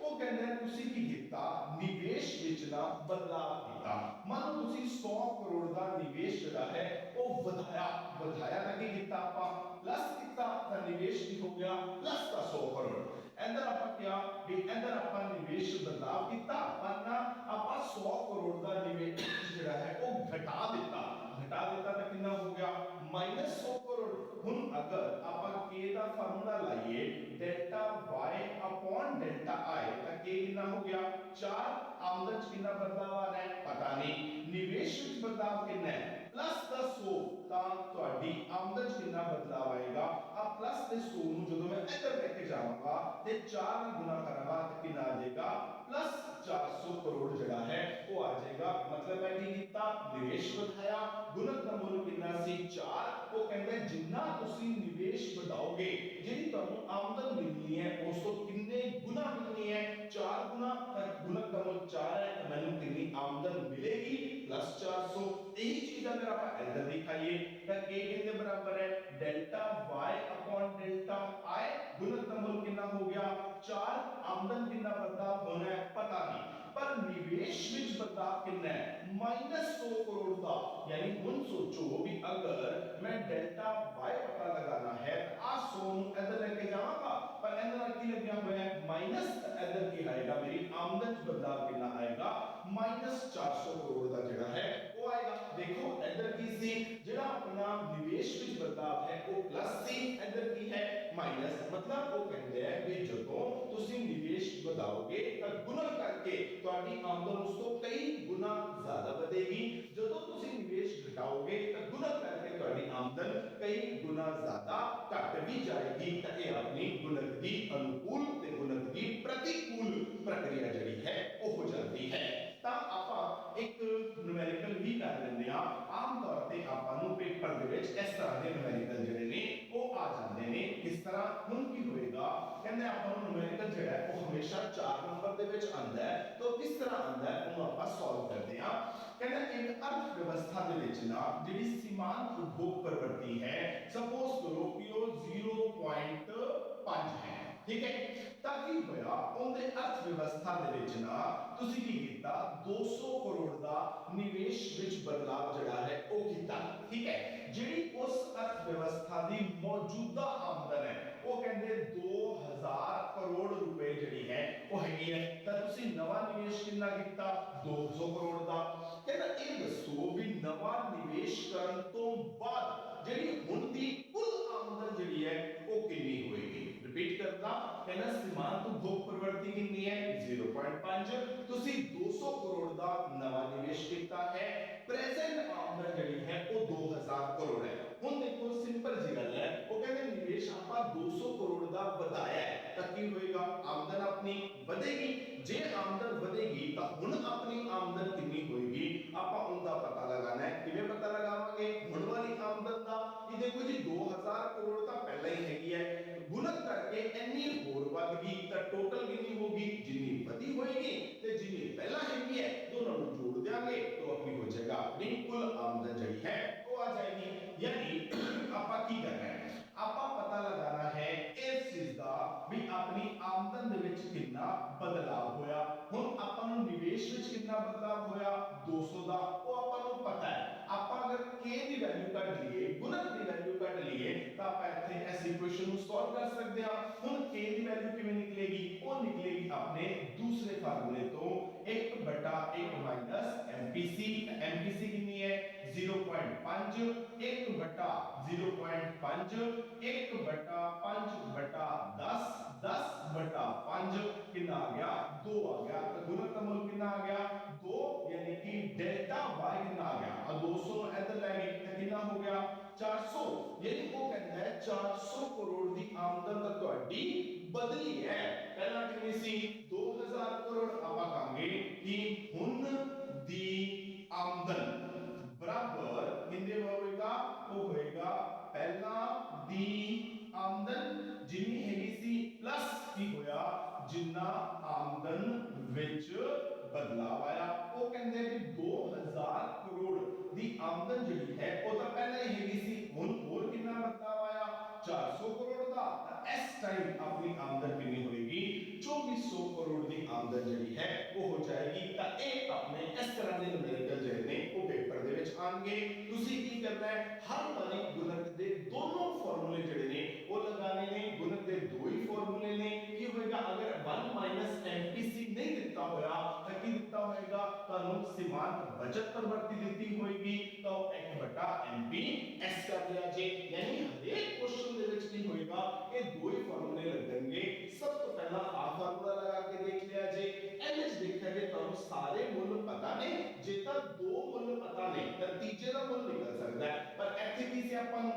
[SPEAKER 1] ਉਹ ਕਹਿੰਦੇ ਤੁਸੀਂ ਕੀ ਕੀਤਾ? ਨਿਵੇਸ਼ ਵਿੱਚ ਨਾ ਬਦਲਾਅ ਕੀਤਾ। ਮੰਨ ਲਓ ਤੁਸੀਂ 100 ਕਰੋੜ ਦਾ ਨਿਵੇਸ਼ ਜਿਹੜਾ ਹੈ ਉਹ ਵਧਾਇਆ ਤਾਂ ਕੀ ਕੀਤਾ? ਆਪਾਂ ਪਲੱਸ ਕੀਤਾ ਤਾਂ ਨਿਵੇਸ਼ ਕੀ ਹੋ ਗਿਆ? ਪਲੱਸ ਦਾ 100 ਕਰੋੜ। ਇੱਧਰ ਆਪਾਂ ਕਿਹਾ ਵੀ ਇੱਧਰ ਆਪਾਂ ਨਿਵੇਸ਼ ਬਦਲਾਅ ਕੀਤਾ, ਪਰ ਨਾ ਆਪਾਂ 100 ਕਰੋੜ ਦਾ ਨਿਵੇਸ਼ ਜਿਹੜਾ ਹੈ ਉਹ ਘਟਾ ਦਿੱਤਾ ਤਾਂ ਕਿੰਨਾ ਹੋ ਗਿਆ? ਮਾਈਨਸ 100 ਕਰੋੜ। ਹੁਣ ਅਗਰ ਆਪਾਂ k ਦਾ ਫਾਰਮੂਲਾ ਲਾਈਏ delta y upon delta i ਤਾਂ k ਕਿੰਨਾ ਹੋ ਗਿਆ? 4। ਆਮਦਨ ਚ ਕਿੰਨਾ ਬਦਲਾਅ ਆ ਰਿਹਾ ਹੈ? ਪਤਾ ਨਹੀਂ। ਨਿਵੇਸ਼ ਵਿੱਚ ਬਦਲਾਅ ਕਿੰਨਾ ਹੈ? ਪਲੱਸ ਦਾ 100। ਤਾਂ ਤੁਹਾਡੀ ਆਮਦਨ ਚ ਕਿੰਨਾ ਬਦਲਾਅ ਆਏਗਾ? ਆ ਪਲੱਸ ਦੇ 100 ਨੂੰ ਜਦੋਂ ਮੈਂ ਇੱਧਰ ਲੈ ਕੇ ਜਾਵਾਂਗਾ ਤੇ 4 ਨਾਲ ਗੁਣਾ ਕਰਾਂਗਾ ਤਾਂ ਕਿੰਨਾ ਆ ਜਾਏਗਾ? ਪਲੱਸ 400 ਕਰੋੜ ਜਿਹੜਾ ਹੈ ਉਹ ਆ ਜਾਏਗਾ। ਮਤਲਬ ਮੈਂ ਕੀ ਕੀਤਾ? ਨਿਵੇਸ਼ ਵਧਾਇਆ। ਗੁਣਕ ਦਾ ਮੁੱਲ ਕਿੰਨਾ ਸੀ? 4। ਉਹ ਕਹਿੰਦਾ ਜਿੰਨਾ ਤੁਸੀਂ ਨਿਵੇਸ਼ ਵਧਾਓਗੇ ਜਿਹੜੀ ਤੁਹਾਨੂੰ ਆਮਦਨ ਮਿਲਣੀ ਹੈ ਉਸ ਤੋਂ ਕਿੰਨੇ ਗੁਣਾ ਮਿਲਣੀ ਹੈ? 4 ਗੁਣਾ। ਤਾਂ ਗੁਣਕ ਦਾ ਮੁੱਲ 4 ਹੈ ਤਾਂ ਮੈਨੂੰ ਕਿੰਨੀ ਆਮਦਨ ਮਿਲੇਗੀ? ਪਲੱਸ 400। ਇਹੀ ਚੀਜ਼ ਅਗਰ ਆਪਾਂ ਇੱਧਰ ਦਿਖਾਈਏ ਤਾਂ k ਕਿੰਨੇ ਬਰਾਬਰ ਹੈ? Delta y upon delta i। ਗੁਣਕ ਦਾ ਮੁੱਲ ਕਿੰਨਾ ਹੋ ਗਿਆ? 4। ਆਮਦਨ ਕਿੰਨਾ ਬਦਲਾਅ ਹੋਣਾ ਹੈ? ਪਤਾ ਨਹੀਂ, ਪਰ ਨਿਵੇਸ਼ ਵਿੱਚ ਬਦਲਾਅ ਕਿੰਨਾ ਹੈ? ਮਾਈਨਸ 100 ਕਰੋੜ ਦਾ। यानी ਹੁਣ सोचो भी अगर मैं डेल्टा y पता लगाना है तो आ 100 ਨੂੰ ਇਧਰ ਲੈ ਕੇ ਜਾਵਾਂਗਾ, ਪਰ ਇਹਦੇ ਨਾਲ ਕੀ ਲੱਗਿਆ ਹੋਇਆ ਹੈ? ਮਾਈਨਸ। ਇਧਰ ਕੀ ਆਏਗਾ? ਮੇਰੀ ਆਮਦਨ 'ਚ ਬਦਲਾਅ ਕਿੰਨਾ ਆਏਗਾ? ਮਾਈਨਸ 400 ਕਰੋੜ ਦਾ ਜਿਹੜਾ ਹੈ ਉਹ ਆਏਗਾ। ਦੇਖੋ ਇਧਰ ਕੀ ਸੀ? ਜਿਹੜਾ ਆਪਣਾ ਨਿਵੇਸ਼ ਵਿੱਚ ਬਦਲਾਅ ਹੈ ਉਹ ਪਲੱਸ ਸੀ, ਇਧਰ ਕੀ ਹੈ? ਮਾਈਨਸ। ਮਤਲਬ ਉਹ ਕਹਿੰਦੇ ਆ ਕਿ ਜਦੋਂ ਤੁਸੀਂ ਨਿਵੇਸ਼ ਵਧਾਓਗੇ ਤਾਂ ਗੁਣਾ ਕਰਕੇ ਤੁਹਾਡੀ ਆਮਦਨ ਉਸ ਤੋਂ ਕਈ ਗੁਣਾ ਜ਼ਿਆਦਾ ਵਧੇਗੀ। ਜਦੋਂ ਤੁਸੀਂ ਨਿਵੇਸ਼ ਘਟਾਓਗੇ ਤਾਂ ਗੁਣਾ ਕਰਕੇ ਤੁਹਾਡੀ ਆਮਦਨ ਕਈ ਗੁਣਾ ਜ਼ਿਆਦਾ ਘਟ ਵੀ ਜਾਏਗੀ। ਤਾਂ ਇਹ ਆਪਣੀ ਗੁਣਕ ਦੀ ਅਨੁਕੂਲ ਤੇ ਗੁਣਕ ਦੀ ਪ੍ਰਤੀਕੂਲ ਪ੍ਰਕਿਰਿਆ ਜਿਹੜੀ ਹੈ ਉਹ ਹੋ ਜਾਂਦੀ ਹੈ। ਤਾਂ ਆਪਾਂ ਇੱਕ ਨੂਮੈਰੀਕਲ ਵੀ ਕਰ ਲੈਂਦੇ ਆ ਆਮ ਤੌਰ ਤੇ ਆਪਾਂ ਨੂੰ ਪੇਪਰ ਦੇ ਵਿੱਚ ਇਸ ਤਰ੍ਹਾਂ ਦੇ ਨੂਮੈਰੀਕਲ ਜਿਹੜੇ ਨੇ ਉਹ ਆ ਜਾਂਦੇ ਨੇ। ਕਿਸ ਤਰ੍ਹਾਂ? ਹੁਣ ਕੀ ਹੋਏਗਾ, ਕਹਿੰਦੇ ਆਪਾਂ ਨੂੰ ਨੂਮੈਰੀਕਲ ਜਿਹੜਾ ਹੈ ਉਹ ਹਮੇਸ਼ਾ 4 ਨੰਬਰ ਦੇ ਵਿੱਚ ਆਂਦਾ ਹੈ। ਤਾਂ ਕਿਸ ਤਰ੍ਹਾਂ ਆਂਦਾ ਹੈ ਉਹਨੂੰ ਆਪਾਂ ਸੋਲਵ ਕਰਦੇ ਹਾਂ। ਕਹਿੰਦਾ ਇੱਕ ਅਰਥ ਵਿਵਸਥਾ ਦੇ ਵਿੱਚ ਨਾ ਜਿਹੜੀ ਸੀਮਾਂਤ ਉਪਭੋਗ ਪ੍ਰਵਰਤੀ ਹੈ, ਸਪੋਜ਼ ਕਰੋ ਕਿ ਉਹ 0.5 ਹੈ, ਠੀਕ ਹੈ। ਤਾਂ ਕੀ ਹੋਇਆ, ਉਹਦੇ ਅਰਥ ਵਿਵਸਥਾ ਦੇ ਵਿੱਚ ਨਾ ਤੁਸੀਂ ਕੀ ਕੀਤਾ, 200 ਕਰੋੜ ਦਾ ਨਿਵੇਸ਼ ਵਿੱਚ ਬਦਲਾਵ ਜਿਹੜਾ ਹੈ ਉਹ ਕੀਤਾ, ਠੀਕ ਹੈ। ਜਿਹੜੀ ਉਸ ਅਰਥ ਵਿਵਸਥਾ ਦੀ ਮੌਜੂਦਾ ਆਮਦਨ ਹੈ ਉਹ ਕਹਿੰਦੇ 2000 ਕਰੋੜ ਰੁਪਏ ਜਿਹੜੀ ਹੈ ਉਹ ਹੈਗੀ ਹੈ। ਤਾਂ ਤੁਸੀਂ ਨਵਾਂ ਨਿਵੇਸ਼ ਕਿੰਨਾ ਕੀਤਾ, 200 ਕਰੋੜ ਦਾ। ਕਹਿੰਦਾ ਇਹ ਦੱਸੋ ਵੀ ਨਵਾਂ ਨਿਵੇਸ਼ ਕਰਨ ਤੋਂ ਬਾਅਦ ਜਿਹੜੀ ਹੁਣ ਦੀ ਕੁੱਲ ਆਮਦਨ ਜਿਹੜੀ ਹੈ ਉਹ ਕਿੰਨੀ ਹੋਏਗੀ। ਰਿਪੀਟ ਕਰਦਾ, ਕਹਿੰਦਾ ਸੀਮਾਂਤ ਉਪਭੋਗ ਪ੍ਰਵਰਤੀ ਕਿੰਨੀ ਹੈ, 0.5। ਤੁਸੀਂ 200 ਕਰੋੜ ਦਾ ਨਵਾਂ ਨਿਵੇਸ਼ ਕੀਤਾ ਹੈ। ਪ੍ਰੈਜ਼ੈਂਟ ਆਮਦਨ ਜਿਹੜੀ ਹੈ ਉਹ 2000 ਕਰੋੜ ਹੈ। ਹੁਣ ਦੇਖੋ ਸਿੰਪਲ ਜੀ ਗੱਲ ਹੈ, ਉਹ ਕਹਿੰਦੇ ਨਿਵੇਸ਼ ਆਪਾਂ 200 ਕਰੋੜ ਦਾ ਵਧਾਇਆ ਹੈ ਤਾਂ ਕੀ ਹੋਏਗਾ, ਆਮਦਨ ਆਪਣੀ ਵਧੇਗੀ। ਜੇ ਆਮਦਨ ਵਧੇਗੀ ਤਾਂ ਹੁਣ ਆਪਣੀ ਆਮਦਨ ਕਿੰਨੀ ਹੋਏਗੀ, ਆਪਾਂ ਉਹਦਾ ਪਤਾ ਲਗਾਣਾ ਹੈ। ਕਿਵੇਂ ਪਤਾ ਲਗਾਵਾਂਗੇ, ਹੁਣ ਵਾਲੀ ਆਮਦਨ ਦਾ। ਇਹ ਦੇਖੋ ਜੀ 2000 ਕਰੋੜ ਤਾਂ ਪਹਿਲਾਂ ਹੀ ਹੈਗੀ ਹੈ, ਗੁਣਕ ਕਰਕੇ ਇੰਨੀ ਹੋਰ ਵੱਧ ਗਈ ਤਾਂ ਟੋਟਲ ਕਿੰਨੀ ਹੋਗੀ, ਜਿੰਨੀ ਵਧੀ ਹੋਏਗੀ ਤੇ ਜਿੰਨੀ ਪਹਿਲਾਂ ਹੈਗੀ ਹੈ ਦੋਨਾਂ ਨੂੰ ਜੋੜ ਦੇਾਂਗੇ ਤਾਂ ਆਪਣੀ ਹੋ ਜਾਏਗਾ ਆਪਣੀ ਕੁੱਲ ਆਮਦਨ ਜਿਹੜੀ ਹੈ ਉਹ ਆ ਜਾਏਗੀ। यानी ਆਪਾਂ ਕੀ ਕਰਨਾ ਹੈ, ਆਪਾਂ ਪਤਾ ਲਗਾਣਾ ਹੈ ਇਸ ਚੀਜ਼ ਦਾ ਵੀ ਆਪਣੀ ਆਮਦਨ ਦੇ ਵਿੱਚ ਕਿੰਨਾ ਬਦਲਾਅ ਹੋਇਆ। ਹੁਣ ਆਪਾਂ ਨੂੰ ਨਿਵੇਸ਼ ਵਿੱਚ ਕਿੰਨਾ ਬਦਲਾਅ ਹੋਇਆ, 200 ਦਾ, ਉਹ ਆਪਾਂ ਨੂੰ ਪਤਾ ਹੈ। ਆਪਾਂ ਅਗਰ k ਦੀ ਵੈਲਿਊ ਕੱਢ ਲਈਏ, ਗੁਣਕ ਦੀ ਵੈਲਿਊ ਕੱਢ ਲਈਏ ਤਾਂ ਆਪਾਂ ਇੱਥੇ ਇਸ ਇਕੁਏਸ਼ਨ ਨੂੰ ਸੋਲਵ ਕਰ ਸਕਦੇ ਹਾਂ। ਹੁਣ k ਦੀ ਵੈਲਿਊ ਕਿਵੇਂ ਨਿਕਲੇਗੀ, ਉਹ ਨਿਕਲੇਗੀ ਆਪਣੇ ਦੂਸਰੇ ਫਾਰਮੂਲੇ ਤੋਂ 1/1 ਮਾਈਨਸ MPC। MPC ਕਿੰਨੀ ਹੈ, 0.5। 1/0.5 1/5/10 10/5 कितना आ गया, 2 आ गया। तो गुणक का मूल कितना आ गया, 2, यानी कि डेल्टा y कितना आ गया, और 200 इधर लाएंगे तो कितना हो गया, 400। यानी वो कहता है 400 करोड़ दी आमदन तक ਤੁਹਾਡੀ ਬਦਲੀ ਹੈ। ਪਹਿਲਾਂ ਕਿੰਨੀ ਸੀ, 2000 ਕਰੋੜ। ਆਪਾਂ ਕਹਾਂਗੇ ਕਿ ਹੁਣ ਦੀ ਆਮਦਨ बराबर किंदे होएगा, वो होएगा पहला दी आमदन जिन्नी हैगी सी प्लस की होया जिन्ना आमदन विच बदलाव आया। वो कहंदे भी 2000 करोड़ दी आमदन जिहड़ी है वो तो पहले ही हैगी सी, हुन और कितना बदलाव आया, 400 करोड़ दा। इस टाइम अपनी आमदन कितनी होएगी, 2400 करोड़ दी आमदन जिहड़ी है वो हो जाएगी। ता एक अपने इस तरह दे न्यूमेरिकल जिहड़े ने वो पेपर दे विच आएंगे। तुसी की करना है, हर वाली गुणक दे दोनों फार्मूले जिहड़े ने वो लगाने ने। गुणक दे दो ही फार्मूले ने। की होएगा, अगर 1 MPC नहीं दिता होया तो की दिता होएगा, तानु सीमांत बचत प्रवृत्ति दिती होएगी तो 1/MP S कर लिया जे। यानी हर एक क्वेश्चन दे विच की होएगा, ये दो ही फार्मूले लगेंगे। सब तो पहला आ फार्मूला लगा के देख लिया जे। एन च देखा जे तानु सारे मूल पता ने, जे तक दो मूल पता ने तो तीजे दा मूल निकल सकता है। पर ਇੱਥੇ ਕੀ ਸੀ, ਆਪਾਂ ਨੂੰ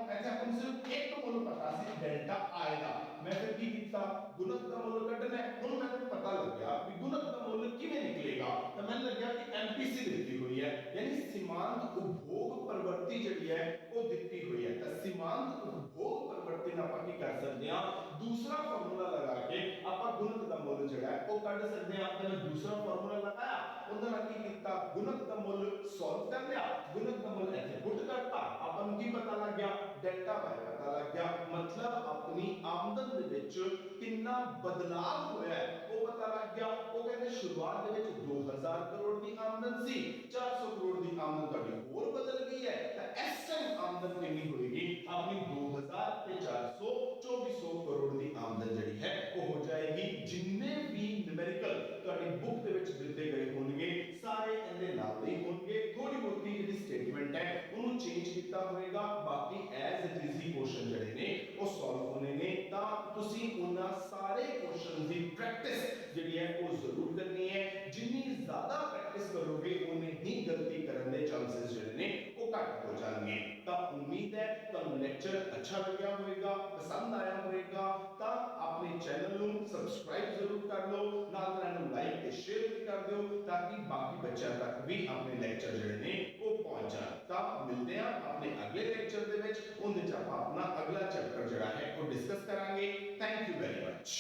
[SPEAKER 1] ਸਿਰਫ ਇੱਕ ਮੁੱਲ ਪਤਾ ਸੀ, ਡੈਲਟਾ ਆਏਗਾ। ਮੈਂ ਫਿਰ ਕੀ ਕੀਤਾ, ਗੁਣਕ ਦਾ ਮੁੱਲ ਕੱਢਣਾ ਹੈ। ਹੁਣ ਮੈਨੂੰ ਪਤਾ ਲੱਗਿਆ ਵੀ ਗੁਣਕ ਦਾ ਮੁੱਲ ਕਿਵੇਂ ਨਿਕਲੇਗਾ, ਤਾਂ ਮੈਨੂੰ ਲੱਗਿਆ ਕਿ MPC ਦਿੱਤੀ ਹੋਈ ਹੈ, ਯਾਨੀ ਸੀਮਾਂਤ ਉਪਭੋਗ ਪ੍ਰਵਰਤੀ ਜਿਹੜੀ ਹੈ ਉਹ ਦਿੱਤੀ ਹੋਈ ਹੈ। ਤਾਂ ਸੀਮਾਂਤ ਉਪਭੋਗ ਪ੍ਰਵਰਤੀ ਨਾਲ ਆਪਾਂ ਕੀ ਕਰ ਸਕਦੇ ਹਾਂ, ਦੂਸਰਾ ਫਾਰਮੂਲਾ ਲਗਾ ਕੇ ਆਪਾਂ ਗੁਣਕ ਦਾ ਮੁੱਲ ਜਿਹੜਾ ਹੈ ਉਹ ਕੱਢ ਸਕਦੇ ਹਾਂ। ਤਾਂ ਮੈਂ ਦੂਸਰਾ ਫਾਰਮੂਲਾ ਲਗਾਇਆ, ਉਹਦੇ ਨਾਲ ਕੀ ਕੀਤਾ, ਗੁਣਕ ਦਾ ਮੁੱਲ ਸੋਲਵ ਕਰ ਲਿਆ। ਗੁਣਕ ਦਾ ਮੁੱਲ ਇੱਥੇ ਪੁੱਟ ਕਰਤਾ, ਆਪਾਂ ਨੂੰ ਕੀ ਪਤਾ ਲੱਗ ਗਿਆ, डेल्टा y पता लग गया। मतलब अपनी आमदन दे विच कितना बदलाव होया है वो पता लग गया। वो कहते शुरुआत दे विच 2000 करोड़ दी आमदन सी, 400 करोड़ दी आमदन ਤੁਹਾਡੀ ਹੋਰ बदल गई है। तो इस टाइम आमदन कितनी होएगी, अपनी 2000 ते 400 2400 करोड़ दी आमदन जड़ी है वो हो जाएगी। जिन्ने भी न्यूमेरिकल ਤੁਹਾਡੀ बुक दे विच ਦਿੱਤੇ ਗਏ ਹੋਣਗੇ ਸਾਰੇ ਇਹਦੇ ਨਾਲ ਹੀ ਹੋਣਗੇ। ਥੋੜੀ ਬਹੁਤੀ ਜਿਹੜੀ ਸਟੇਟਮੈਂਟ ਹੈ ਉਹਨੂੰ ਚੇਂਜ ਕੀਤਾ ਹੋਵੇਗਾ, ਬਾਕੀ as it is he question ਜਿਹੜੇ ਨੇ ਉਹ ਸੋਲਵ ਹੋਣੇ ਨੇ। ਤਾਂ ਤੁਸੀਂ ਉਹਨਾਂ ਸਾਰੇ ਕੁਐਸਚਨ ਦੀ ਪ੍ਰੈਕਟਿਸ ਜਿਹੜੀ ਹੈ ਉਹ ਜ਼ਰੂਰ ਕਰਨੀ ਹੈ। ਜਿੰਨੀ ਜ਼ਿਆਦਾ ਪ੍ਰੈਕਟਿਸ ਕਰੋਗੇ ਉਨੇ ਹੀ ਗਲਤੀ ਕਰਨ ਦੇ ਚਾਂਸਸ ਜਿਹੜੇ ਨੇ ਉਹ ਘੱਟ ਹੋ ਜਾਣਗੇ। ਤਾਂ ਉਮੀਦ ਹੈ ਤੁਹਾਨੂੰ ਲੈਕਚਰ ਅੱਛਾ ਲੱਗਿਆ ਹੋਵੇਗਾ, ਪਸੰਦ ਆਇਆ ਹੋਵੇਗਾ। ਤਾਂ ਆਪਣੇ ਚੈਨਲ ਨੂੰ ਸਬਸਕ੍ਰਾਈਬ ਜ਼ਰੂਰ ਕਰ ਲਓ, ਨਾਲ ਨੂੰ ਲਾਈਕ ਤੇ ਸ਼ੇਅਰ ਵੀ ਕਰ ਦਿਓ ਤਾਂ ਕਿ ਬਾਕੀ ਬੱਚਿਆਂ ਤੱਕ ਵੀ ਆਪਣੇ ਲੈਕਚਰ ਜਿਹੜੇ ਨੇ ਉਹ ਪਹੁੰਚ ਜਾਣ। ਤਾਂ ਮਿਲਦੇ ਆ ਆਪਣੇ ਅਗਲੇ ਲੈਕਚਰ ਦੇ ਵਿੱਚ। ਉਹਦੇ ਚ ਆਪਾਂ ਆਪਣਾ ਅਗਲਾ ਚੈਪਟਰ ਜਿਹੜਾ ਹੈ ਉਹ ਡਿਸਕਸ ਕਰਾਂਗੇ। Thank you very much.